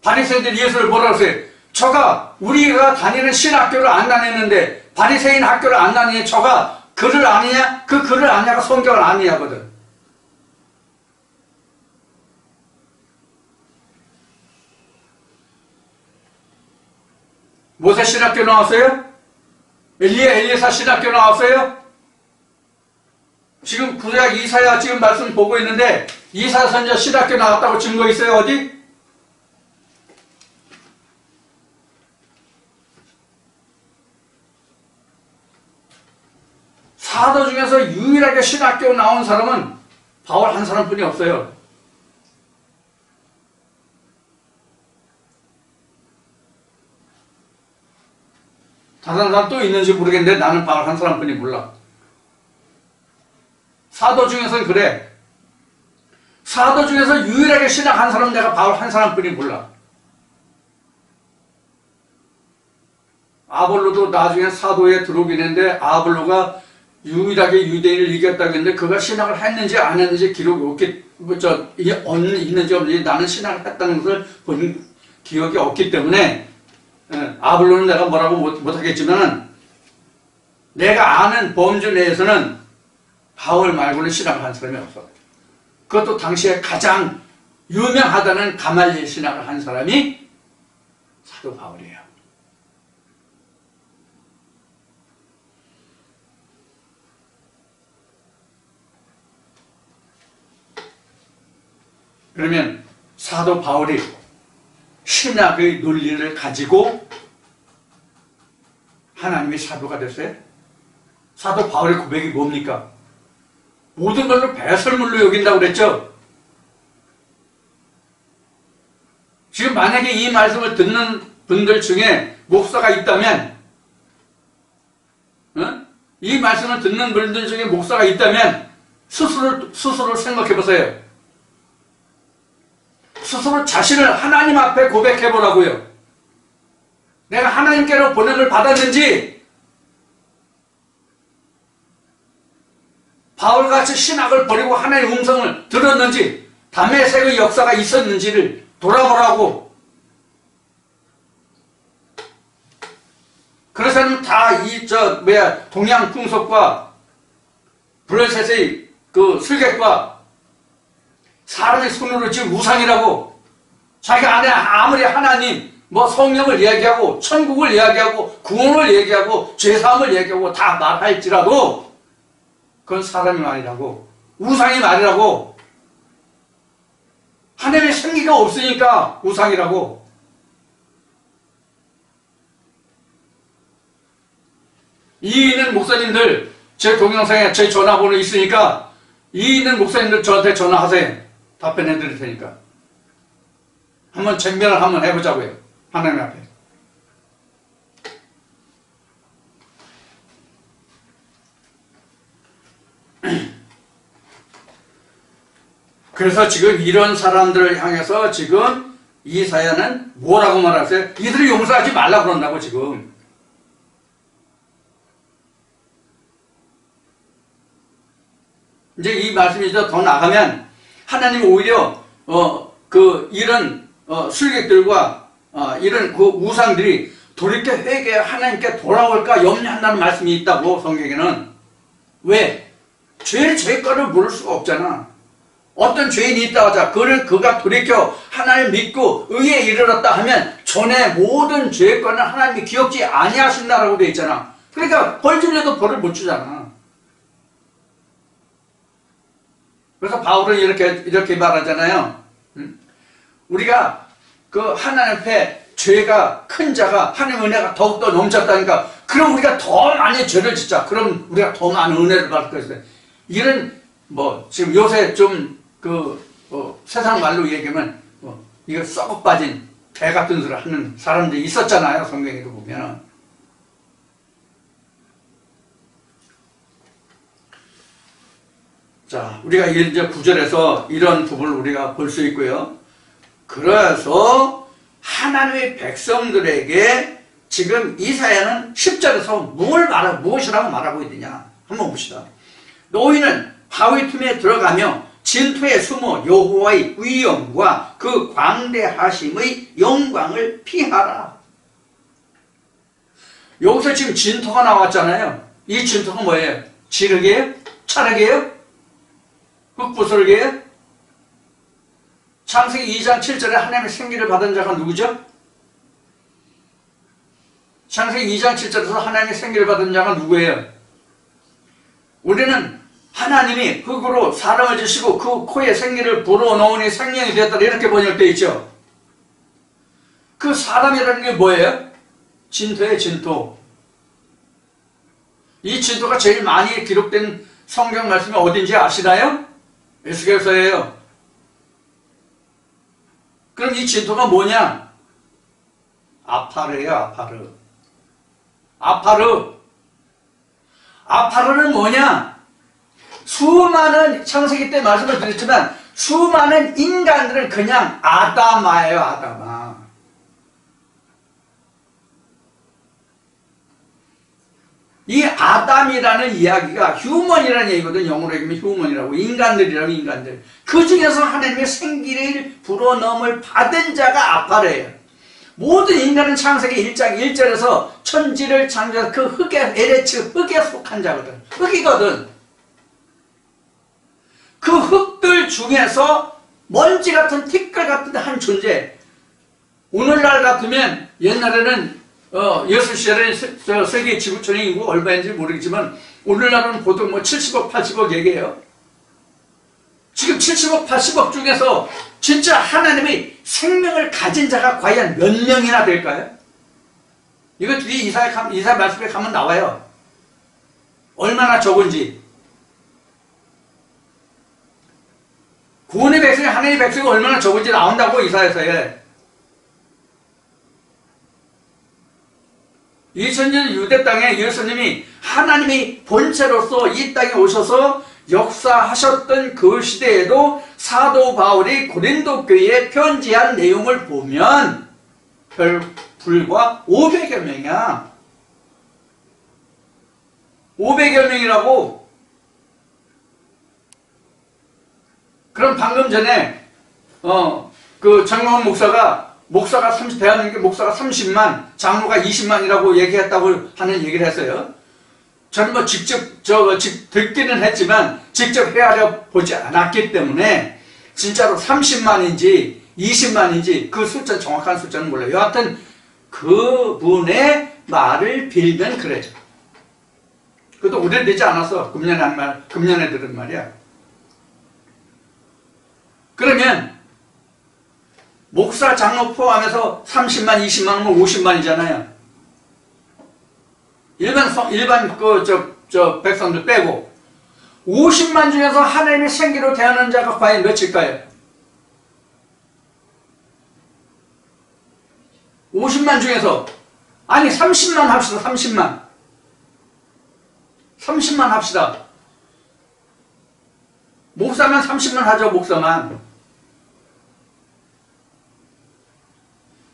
바리새인들이 예수를 뭐라고 했어요? 저가 우리가 다니는 신학교를 안 다녔는데 바리새인 학교를 안 다니는 저가 글을 아느냐? 그 글을 아냐가 성경을 아니냐거든. 모세 신학교 나왔어요? 엘리사 신학교 나왔어요? 지금 구약 이사야 지금 말씀 보고 있는데 이사야 선지자 신학교 나왔다고 증거 있어요? 어디? 사도 중에서 유일하게 신학교 나온 사람은 바울 한 사람뿐이 없어요. 다른 사람 또 있는지 모르겠는데 나는 바울 한 사람뿐이 몰라. 사도 중에서는 그래. 사도 중에서 유일하게 신학 한 사람은 내가 바울 한 사람뿐이 몰라. 아볼로도 나중에 사도에 들어오긴 했는데 아볼로가 유일하게 유대인을 이겼다고 했는데 그가 신학을 했는지 안 했는지 기록이 있는지 없는지 나는 신학을 했다는 것을 본 기억이 없기 때문에 아볼로는 내가 뭐라고 못하겠지만 내가 아는 범주 내에서는 바울 말고는 신학을 한 사람이 없어. 그것도 당시에 가장 유명하다는 가말리엘 신학을 한 사람이 사도 바울이에요. 그러면 사도 바울이 신학의 논리를 가지고 하나님의 사도가 됐어요? 사도 바울의 고백이 뭡니까? 모든 걸로 배설물로 여긴다고 그랬죠? 지금 만약에 이 말씀을 듣는 분들 중에 목사가 있다면 이 말씀을 듣는 분들 중에 목사가 있다면 스스로 생각해 보세요. 스스로 자신을 하나님 앞에 고백해 보라고요. 내가 하나님께로 보냄을 받았는지 바울같이 신학을 버리고 하나님의 음성을 들었는지 다메섹의 역사가 있었는지를 돌아보라고. 그래서는 다 동양 풍속과 블레셋의 그 슬객과 사람의 손으로 지은 우상이라고. 자기가 안에 아무리 하나님 성령을 이야기하고 천국을 이야기하고 구원을 얘기하고 죄사함을 얘기하고 다 말할지라도 그건 사람이 말이라고. 우상이 말이라고. 하나님의 생기가 없으니까 우상이라고. 이 있는 목사님들 제 동영상에 제 전화번호 있으니까 이 있는 목사님들 저한테 전화하세요. 답변해 드릴 테니까. 한번 쟁변을 한번 해보자고요. 하나님 앞에. 그래서 지금 이런 사람들을 향해서 지금 이사야는 뭐라고 말하세요? 이들을 용서하지 말라 그런다고 지금. 이제 이 말씀이 더 나가면 하나님 오히려 이런 술객들과 이런 그 우상들이 돌이켜 회개해 하나님께 돌아올까 염려한다는 말씀이 있다고 성경에는. 왜? 죄과를 물을 수가 없잖아. 어떤 죄인이 있다 하자. 그가 돌이켜 하나님을 믿고 의에 이르렀다 하면 전에 모든 죄과는 하나님이 기억지 아니하신다라고 되어 있잖아. 그러니까 벌 주려도 벌을 못 주잖아. 그래서 바울은 이렇게 말하잖아요. 우리가 그 하나님 앞에 죄가 큰 자가 하나님 은혜가 더욱더 넘쳤다니까. 그럼 우리가 더 많이 죄를 짓자. 그럼 우리가 더 많은 은혜를 받을 것이다. 이런 지금 요새 좀 세상 말로 얘기하면 이거 썩어 빠진 개 같은 소리 하는 사람들이 있었잖아요. 성경에도 보면. 자, 우리가 이제 9절에서 이런 부분을 우리가 볼 수 있고요. 그래서 하나님의 백성들에게 지금 이사야는 10절에서 무엇이라고 말하고 있느냐. 한번 봅시다. 너희는 바위 틈에 들어가며 진토에 숨어 여호와의 위엄과 그 광대하심의 영광을 피하라. 여기서 지금 진토가 나왔잖아요. 이 진토가 뭐예요? 지르개예요? 차르개예요? 흑부슬개예요? 창세기 2장 7절에 하나님의 생기를 받은 자가 누구죠? 창세기 2장 7절에서 하나님의 생기를 받은 자가 누구예요? 우리는 하나님이 흙으로 사람을 지시고 그 코에 생기를 불어넣으니 생명이 되었다 이렇게 번역되어 있죠. 그 사람이라는 게 뭐예요? 진토예요. 진토. 이 진토가 제일 많이 기록된 성경 말씀이 어딘지 아시나요? 에스겔서예요. 그럼 이 진토가 뭐냐? 아파르예요. 아파르는 뭐냐? 수많은 창세기 때 말씀을 드렸지만 수많은 인간들은 그냥 아담아예요. 아담아. 이 아담이라는 이야기가 휴먼이라는 얘기거든. 영어로 얘기하면 휴먼이라고. 인간들이라고. 인간들. 그 중에서 하나님의 생기를 불어넣음을 받은 자가 아파르예요. 모든 인간은 창세기 1장 1절에서 천지를 창조해서 그 흙에 속한 자거든. 흙이거든. 그 흙들 중에서 먼지 같은 티끌 같은 한 존재. 오늘날 같으면 옛날에는 예수시절에 세계 지구촌의 인구가 얼마인지 모르겠지만 오늘날은 보통 70억, 80억 얘기해요. 지금 70억, 80억 중에서 진짜 하나님이 생명을 가진 자가 과연 몇 명이나 될까요? 이거 뒤에 이사야 말씀에 가면 나와요. 얼마나 적은지. 구원의 백성이 하나님의 백성이 얼마나 적은지 나온다고 이사야서에. 2000년 유대 땅에 예수님이 하나님이 본체로서 이 땅에 오셔서 역사하셨던 그 시대에도 사도 바울이 고린도 교회에 편지한 내용을 보면 불과 500여 명이야. 500여 명이라고. 그럼 방금 전에 그 정광훈 목사가 대한민국 목사가 30만, 장로가 20만이라고 얘기했다고 하는 얘기를 했어요. 저는 직접 듣기는 했지만 직접 헤아려 보지 않았기 때문에 진짜로 30만인지 20만인지 그 정확한 숫자는 몰라요. 여하튼 그분의 말을 빌면 그래죠. 그것도 오래되지 않아서 금년에 들은 말이야. 그러면 목사, 장로 포함해서 30만, 20만이면 50만이잖아요. 일반 백성들 빼고 50만 중에서 하나님의 생기로 대하는 자가 과연 몇일까요? 50만 중에서, 아니 30만 합시다. 30만 합시다. 목사면 30만 하죠. 목사만.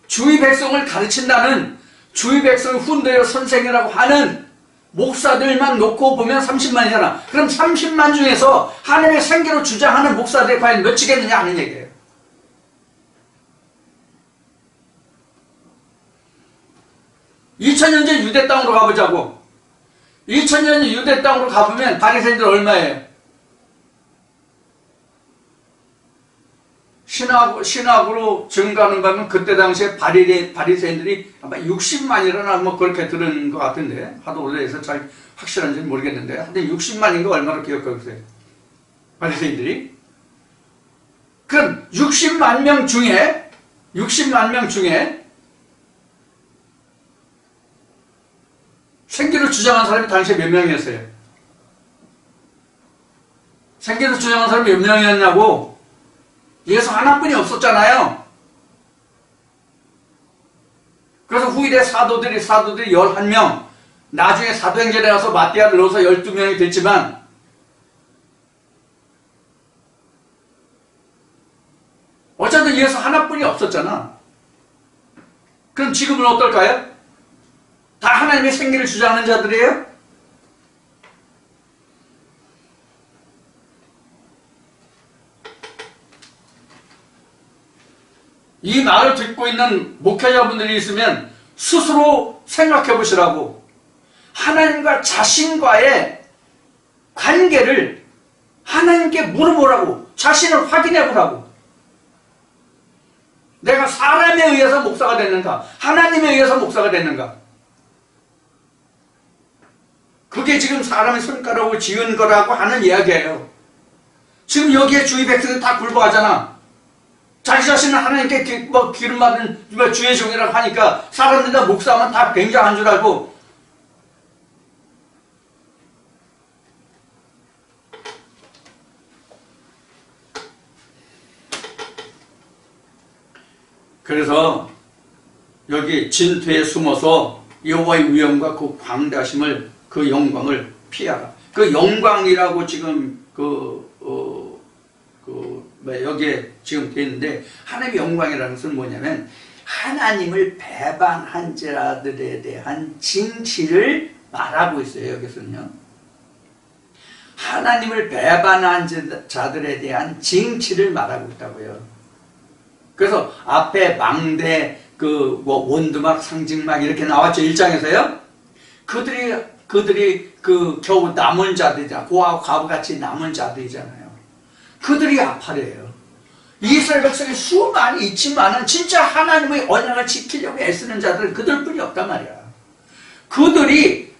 주위 백성을 가르친다는, 주위 백성을 훈도요 선생이라고 하는 목사들만 놓고 보면 30만이잖아. 그럼 30만 중에서 하나님의 생기로 주장하는 목사들이 과연 몇이겠느냐 하는 얘기예요. (2000년) 전 유대 땅으로 가보자고. 2000년 유대 땅으로 가보면 바리새인들 얼마예요? 신학으로 증가하는 바면 그때 당시에 바리새인들이 아마 60만이라나 뭐 그렇게 들은 것 같은데, 하도 오래돼서 잘 확실한지는 모르겠는데 하여튼 60만인가 얼마나 기억하고 있어요, 바리새인들이. 그럼 60만 명 중에 생기를 주장한 사람이 당시에 몇 명이었어요? 생기를 주장한 사람이 몇 명이었냐고. 예수 하나뿐이 없었잖아요. 그래서 후일에 사도들이 11명, 나중에 사도행전에 가서 마띠아를 넣어서 12명이 됐지만, 어쨌든 예수 하나뿐이 없었잖아. 그럼 지금은 어떨까요? 다 하나님의 생기를 주장하는 자들이에요? 이 말을 듣고 있는 목회자분들이 있으면 스스로 생각해 보시라고. 하나님과 자신과의 관계를 하나님께 물어보라고. 자신을 확인해 보라고. 내가 사람에 의해서 목사가 됐는가? 하나님에 의해서 목사가 됐는가? 그게 지금 사람의 손가락으로 지은 거라고 하는 이야기예요. 지금 여기에 주위 백성이 다 굴복하잖아. 자기 자신은 하나님께 기름 받은 주의 종이라고 하니까 사람들이 다 목사하면 다 굉장한 줄 알고. 그래서 여기 진토에 숨어서 여호와의 위엄과 그 광대하심을, 그 영광을 피하라. 그 영광이라고 지금 여기에 지금 되어 있는데, 하나님의 영광이라는 것은 뭐냐면 하나님을 배반한 자들에 대한 징치를 말하고 있어요. 여기서는요, 하나님을 배반한 자들에 대한 징치를 말하고 있다고요. 그래서 앞에 망대, 원두막, 상징막 이렇게 나왔죠, 1장에서요. 그들이 겨우 남은 자들이잖아. 고아와 과부같이 남은 자들이잖아요. 그들이 아파래요. 이스라엘 백성이 수많이 있지만은 진짜 하나님의 언약을 지키려고 애쓰는 자들은 그들뿐이 없단 말이야. 그들이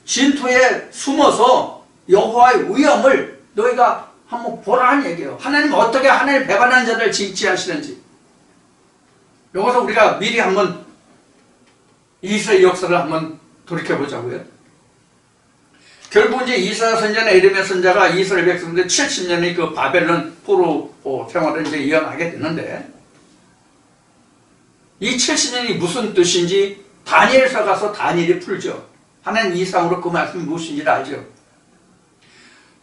진토에 숨어서 여호와의 위엄을 너희가 한번 보라는 얘기예요. 하나님 어떻게 하나님을 배반하는 자들을 징치하시는지. 여기서 우리가 미리 한번 이스라엘 역사를 한번 돌이켜보자고요. 결국 이제 이사야 선지자나 에레미야 선지자가 이스라엘 백성들 70년의 그 바벨론 포로 생활을 이제 이어나게 되는데, 이 70년이 무슨 뜻인지 다니엘서 가서 다니엘이 풀죠. 하나님 이상으로 그 말씀이 무엇인지를 알죠.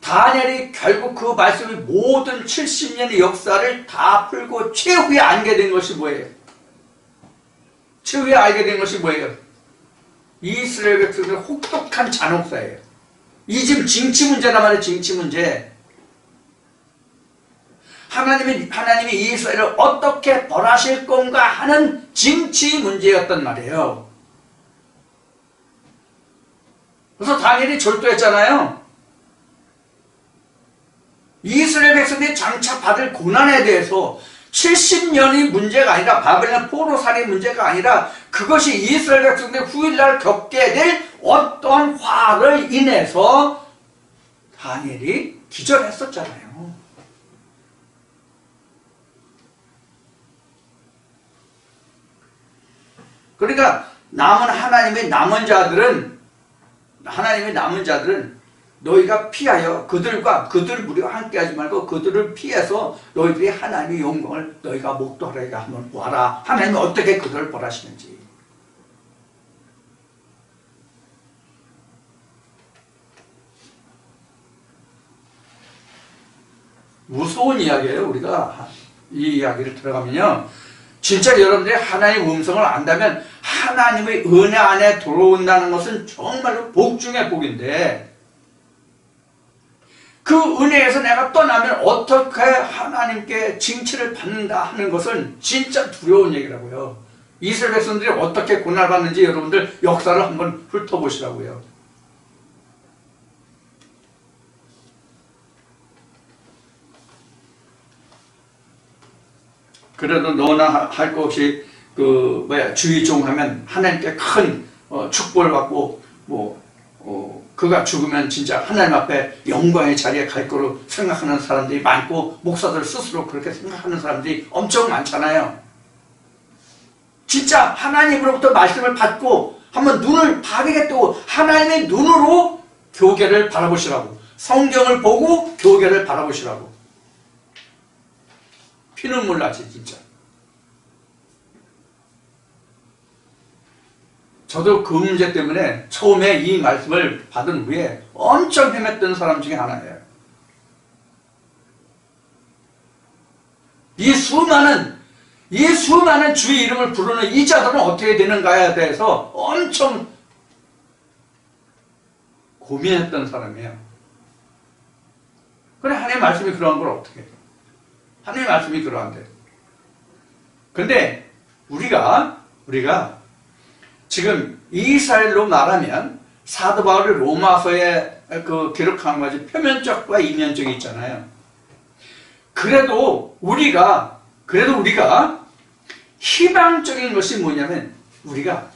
다니엘이 결국 그 말씀이 모든 70년의 역사를 다 풀고 최후에 알게 된 것이 뭐예요? 최후에 알게 된 것이 뭐예요? 이스라엘 백성들의 혹독한 잔혹사예요. 이 지금 징치 문제란 말이에요. 징치 문제. 하나님이 이스라엘을 어떻게 벌하실 건가 하는 징치 문제였단 말이에요. 그래서 다니엘이 절도했잖아요. 이스라엘 백성들이 장차 받을 고난에 대해서 70년이 문제가 아니라, 바벨론 포로살이 문제가 아니라, 그것이 이스라엘 백성들이 후일날 겪게 될 어떤 화를 인해서 다니엘이 기절했었잖아요. 그러니까 하나님의 남은 자들은 하나님의 남은 자들은 너희가 피하여 그들 무리와 함께하지 말고 그들을 피해서 너희들이 하나님의 영광을 너희가 목도하리가 한번 보아라. 하나님은 어떻게 그들을 벌하시는지. 무서운 이야기예요. 우리가 이 이야기를 들어가면요, 진짜 여러분들이 하나님의 음성을 안다면 하나님의 은혜 안에 들어온다는 것은 정말로 복 중의 복인데, 그 은혜에서 내가 떠나면 어떻게 하나님께 징치를 받는다 하는 것은 진짜 두려운 얘기라고요. 이스라엘 백성들이 어떻게 고난받는지 여러분들 역사를 한번 훑어보시라고요. 그래도 너나 할 것 없이 주의종 하면 하나님께 큰 축복을 받고 그가 죽으면 진짜 하나님 앞에 영광의 자리에 갈 거로 생각하는 사람들이 많고, 목사들 스스로 그렇게 생각하는 사람들이 엄청 많잖아요. 진짜 하나님으로부터 말씀을 받고 한번 눈을 바르게 뜨고 하나님의 눈으로 교계를 바라보시라고, 성경을 보고 교계를 바라보시라고. 피눈물 나지 진짜. 저도 그 문제 때문에 처음에 이 말씀을 받은 후에 엄청 헤맸던 사람 중에 하나예요. 이 수많은 주의 이름을 부르는 이 자들은 어떻게 되는가에 대해서 엄청 고민했던 사람이에요. 그래, 하나님의 말씀이 그러한 걸 어떻게 해요? 하나님의 말씀이 그러한데. 근데 우리가 지금 이스라엘로 말하면 사도 바울이 로마서에 기록한 것이 표면적과 이면적이 있잖아요. 그래도 우리가 희망적인 것이 뭐냐면, 우리가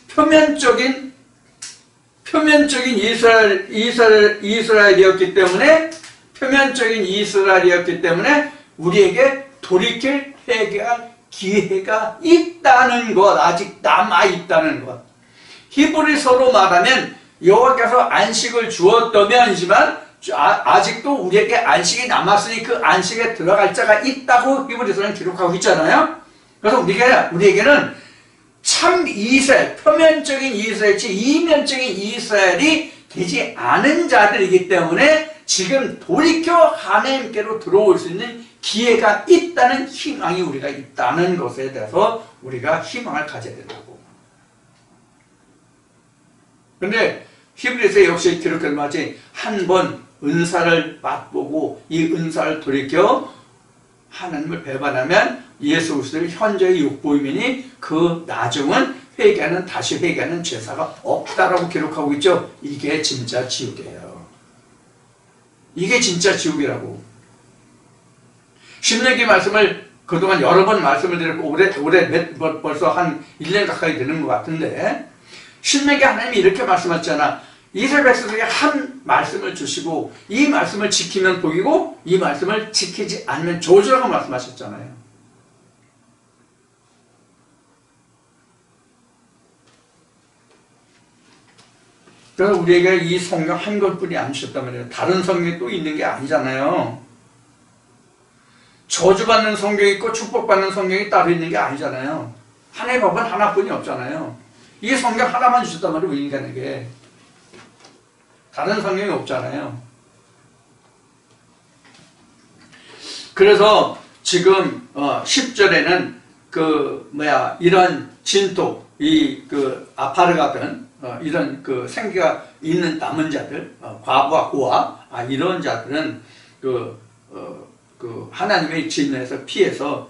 표면적인 이스라엘이었기 때문에 우리에게 돌이킬 회개할 기회가 있다는 것, 아직 남아있다는 것. 히브리서로 말하면 여호와께서 안식을 주었다면이지만 아직도 우리에게 안식이 남았으니 그 안식에 들어갈 자가 있다고 히브리서는 기록하고 있잖아요. 그래서 우리에게는 참 이스라엘, 표면적인 이스라엘이지 이면적인 이스라엘이 되지 않은 자들이기 때문에 지금 돌이켜 하나님께로 들어올 수 있는 기회가 있다는 희망이 우리가 있다는 것에 대해서 우리가 희망을 가져야 된다고. 근데 히브리서에 역시 기록된 말이 한 번 은사를 맛보고 이 은사를 돌이켜 하나님을 배반하면 예수 그리스도의 현재의 육보이니 그 나중은 다시 회개하는 제사가 없다라고 기록하고 있죠. 이게 진짜 지옥이에요. 이게 진짜 지옥이라고. 신명기 말씀을 그동안 여러 번 말씀을 드렸고 벌써 한 1년 가까이 되는 것 같은데, 신명기 하나님이 이렇게 말씀하셨잖아. 이스라엘 백성에게 한 말씀을 주시고 이 말씀을 지키면 복이고 이 말씀을 지키지 않으면 저주라고 말씀하셨잖아요. 그래서 우리에게 이 성경 한 권뿐이 안 주셨단 말이에요. 다른 성경이 또 있는 게 아니잖아요. 저주받는 성경이 있고 축복받는 성경이 따로 있는 게 아니잖아요. 하나의 법은 하나뿐이 없잖아요. 이 성경 하나만 주셨단 말이에요. 인간에게. 다른 성경이 없잖아요. 그래서 지금 10절에는 이런 진토, 아파르가든 이런 생기가 있는 남은 자들, 과부와 고아, 이런 자들은 하나님의 진노에서 피해서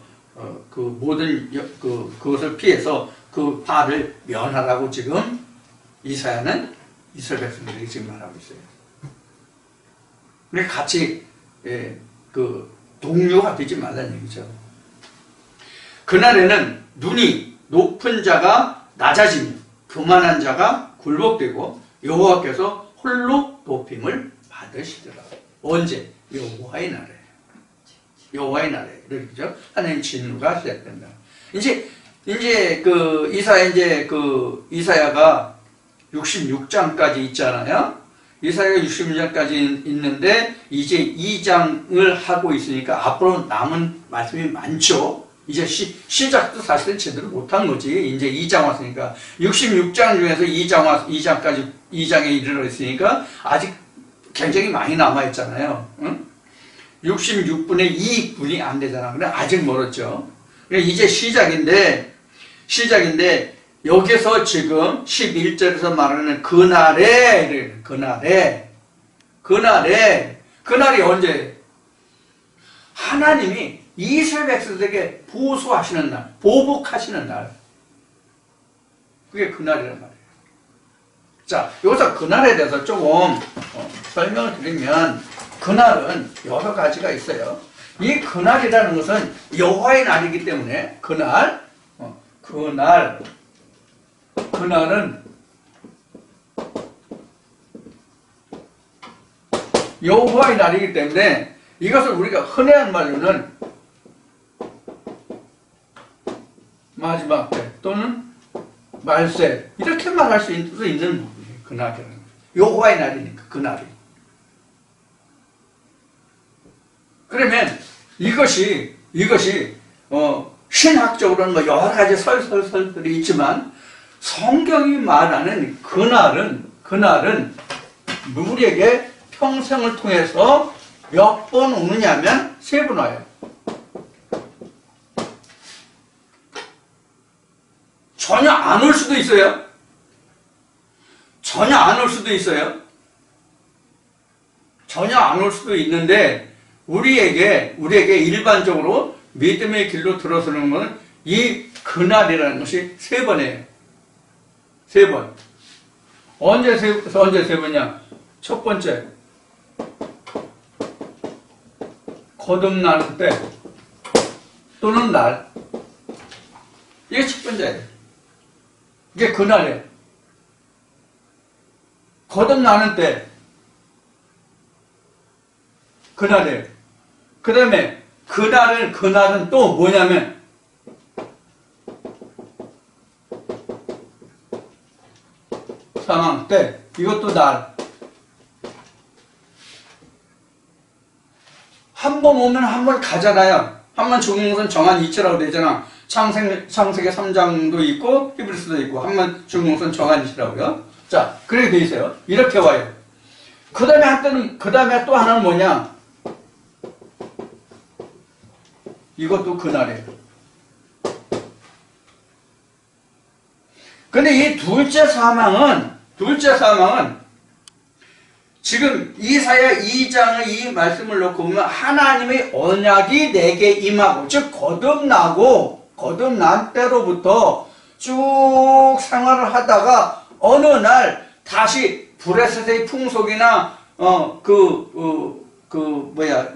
그것을 피해서 그 파를 면하라고 지금 이사야는 이스라엘 백성들이 지금 말하고 있어요. 그러니까 같이 동료가 되지 말라는 얘기죠. 그날에는 눈이 높은 자가 낮아지며 교만한 자가 굴복되고 여호와께서 홀로 높임을 받으시더라. 언제? 여호와의 날에. 여호와의 날에. 그렇죠? 하나님 진노가 시작된다. 이사야가 66장까지 있잖아요. 이사야가 66장까지 있는데 이제 2장을 하고 있으니까 앞으로 남은 말씀이 많죠. 이제 시작도 사실은 제대로 못한 거지. 이제 2장 왔으니까 66장 중에서 2장에 이르러 있으니까 아직 굉장히 많이 남아있잖아요. 응? 66분의 2분이 안 되잖아. 그래 아직 멀었죠. 그래 이제 시작인데 여기서 지금 11절에서 말하는 그날이 언제? 하나님이 이스라엘 백성들에게 보수하시는 날, 보복하시는 날. 그게 그날이란 말이에요. 자, 여기서 그날에 대해서 조금 설명을 드리면 그날은 여러 가지가 있어요. 이 그날이라는 것은 여호와의 날이기 때문에 그날은 여호와의 날이기 때문에 이것을 우리가 흔히 하는 말로는 마지막 때 또는 말세 이렇게 말할 수 있는 부분이에요. 그날이라는 여호와의 날이니까 그날이. 그러면 이것이 신학적으로는 뭐 여러 가지 설설설들이 있지만 성경이 말하는 그날은 우리에게 평생을 통해서 몇 번 오느냐면 3번 와요. 전혀 안 올 수도 있어요. 전혀 안 올 수도 있는데 우리에게 일반적으로 믿음의 길로 들어서는 것은 이 그날이라는 것이 3번이에요. 3번. 언제 3번이냐? 첫 번째, 거듭나는 때 또는 날. 이게 첫 번째예요. 이게 그날이에요. 거듭나는 때, 그날이에요. 그 다음에 그날은 또 뭐냐면 사망 때, 이것도 날. 한 번 오면 한 번 가잖아요. 한 번 죽는 것은 정한 이치라고 되잖아. 창세기 3장도 있고 히브리서도 있고 한 번 죽는 것은 정한 이치라고요. 자, 그렇게 돼 있어요. 이렇게 와요. 그 다음에 또 하나는 뭐냐? 이것도 그날이에요. 근데 이 둘째 사망은 지금 이사야 2장의 이 말씀을 놓고 보면 하나님의 언약이 내게 임하고, 즉 거듭난 때로부터 쭉 생활을 하다가 어느 날 다시 브레셋의 풍속이나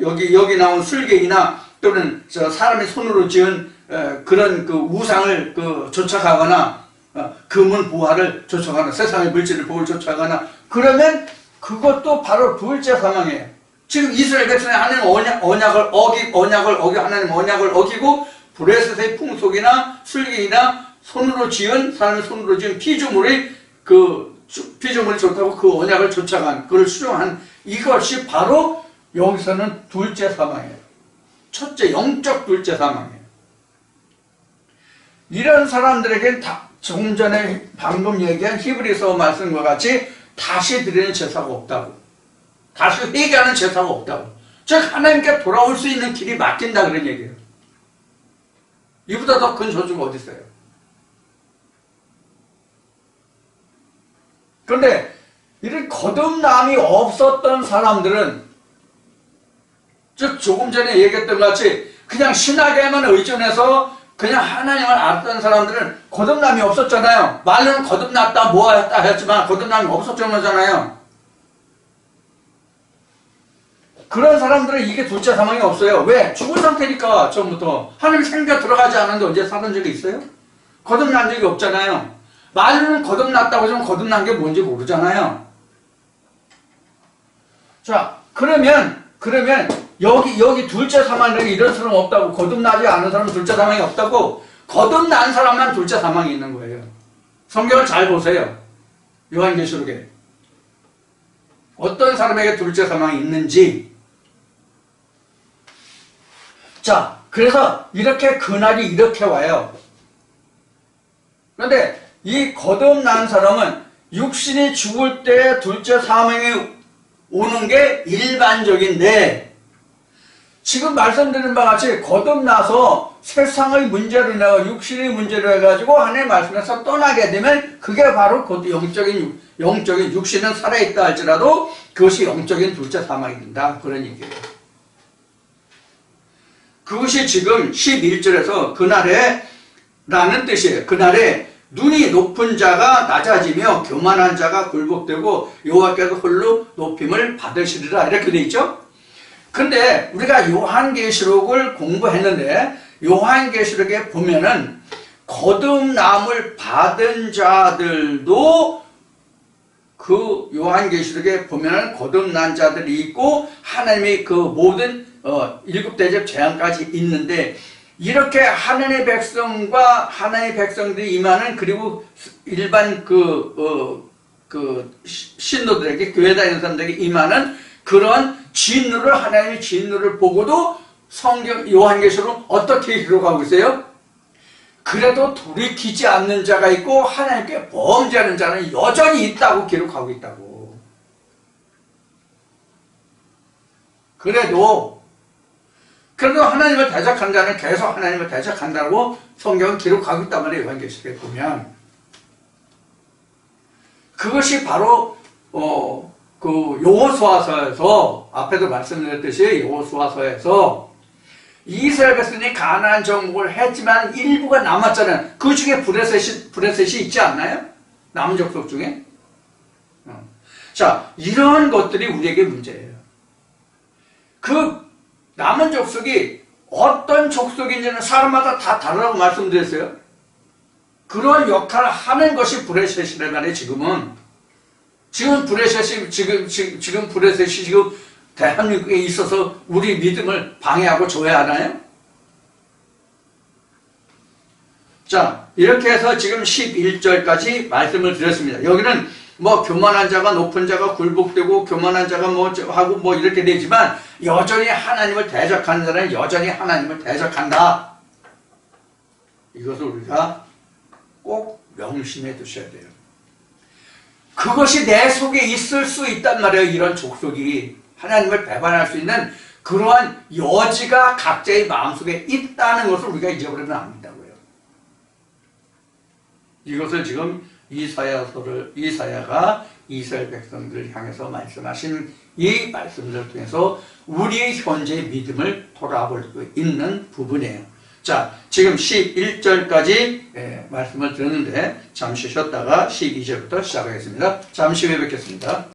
여기 나온 술객이나 또는 사람의 손으로 지은 그런 우상을 쫓아가거나 금은 부활을 쫓아가거나 세상의 물질을 복을 쫓아가거나 그러면 그것도 바로 둘째 사망이에요. 지금 이스라엘 백성이 하나님 언약을 하나님 언약을 어기고 브레셋의 풍속이나 술객이나 사람의 손으로 지은 피조물이 피조물이 좋다고 그 언약을 쫓아간, 그걸 수용한 이것이 바로 여기서는 둘째 사망이에요. 첫째, 영적 둘째 사망이에요. 이런 사람들에게는 조금 전에 방금 얘기한 히브리서 말씀과 같이 다시 드리는 제사가 없다고. 다시 회개하는 제사가 없다고. 즉 하나님께 돌아올 수 있는 길이 막힌다 그런 얘기예요. 이보다 더 큰 저주가 어디 있어요? 그런데 이런 거듭남이 없었던 사람들은, 즉 조금 전에 얘기했던 것 같이 그냥 신학에만 의존해서 그냥 하나님을 알았던 사람들은 거듭남이 없었잖아요. 말로는 거듭났다 뭐했다 했지만 거듭남이 없었던 거잖아요. 그런 사람들은 이게 둘째 사망이 없어요. 왜? 죽은 상태니까. 처음부터 하나님 생겨 들어가지 않았는데 언제 살은 적이 있어요? 거듭난 적이 없잖아요. 말로는 거듭났다고 하지만 거듭난 게 뭔지 모르잖아요. 자, 그러면 여기 둘째 사망에 이런 사람 없다고, 거듭나지 않은 사람은 둘째 사망이 없다고, 거듭난 사람만 둘째 사망이 있는 거예요. 성경을 잘 보세요. 요한계시록에 어떤 사람에게 둘째 사망이 있는지. 자, 그래서 이렇게 그날이 이렇게 와요. 그런데 이 거듭난 사람은 육신이 죽을 때 둘째 사망이 오는 게 일반적인데, 지금 말씀드린 바와 같이 거듭나서 세상의 문제로 인하여 육신의 문제로 해가지고 하나님의 말씀에서 떠나게 되면 그게 바로 그 영적인 육신은 살아있다 할지라도 그것이 영적인 둘째 사망이 된다, 그런 얘기예요. 그것이 지금 11절에서 그날에 라는 뜻이에요. 그날에 눈이 높은 자가 낮아지며 교만한 자가 굴복되고 여호와께서 홀로 높임을 받으시리라, 이렇게 돼 있죠. 근데 우리가 요한계시록을 공부했는데 요한계시록에 보면은 거듭남을 받은 자들도 그 요한계시록에 보면은 거듭난 자들이 있고 하나님의 그 모든 일곱 대접 재앙까지 있는데, 이렇게 하나님의 백성과 하나님의 백성들이 임하는, 그리고 일반 신도들에게, 교회 다니는 사람들에게 임하는 그런 진노를, 하나님의 진노를 보고도 성경 요한계시록은 어떻게 기록하고 있어요? 그래도 돌이키지 않는 자가 있고 하나님께 범죄하는 자는 여전히 있다고 기록하고 있다고. 그래도 하나님을 대적한 자는 계속 하나님을 대적한다고 성경은 기록하고 있단 말이에요. 요한계시록에 보면. 그것이 바로 그 여호수아서에서, 앞에도 말씀드렸듯이 여호수아서에서 이스라엘 백성이 가나안 정복을 했지만 일부가 남았잖아요. 그 중에 브레셋이 있지 않나요? 남은 족속 중에. 자, 이런 것들이 우리에게 문제예요. 그 남은 족속이 어떤 족속인지는 사람마다 다 다르다고 말씀드렸어요. 그런 역할을 하는 것이 브레셋이란 말이에요. 지금 브레셋이 지금 대한민국에 있어서 우리 믿음을 방해하고 조회하나요? 자, 이렇게 해서 지금 11절까지 말씀을 드렸습니다. 여기는 뭐 교만한 자가, 높은 자가 굴복되고 교만한 자가 뭐 하고 뭐 이렇게 되지만 여전히 하나님을 대적하는 자는 여전히 하나님을 대적한다. 이것을 우리가 꼭 명심해 두셔야 돼요. 그것이 내 속에 있을 수 있단 말이에요. 이런 족속이 하나님을 배반할 수 있는 그러한 여지가 각자의 마음속에 있다는 것을 우리가 잊어버리면 안 된다고요. 이것을 지금 이사야가 이스라엘 백성들을 향해서 말씀하신 이 말씀들을 통해서 우리의 현재의 믿음을 돌아보고 있는 부분이에요. 자, 지금 11절까지 말씀을 드렸는데 잠시 쉬었다가 12절부터 시작하겠습니다. 잠시 후에 뵙겠습니다.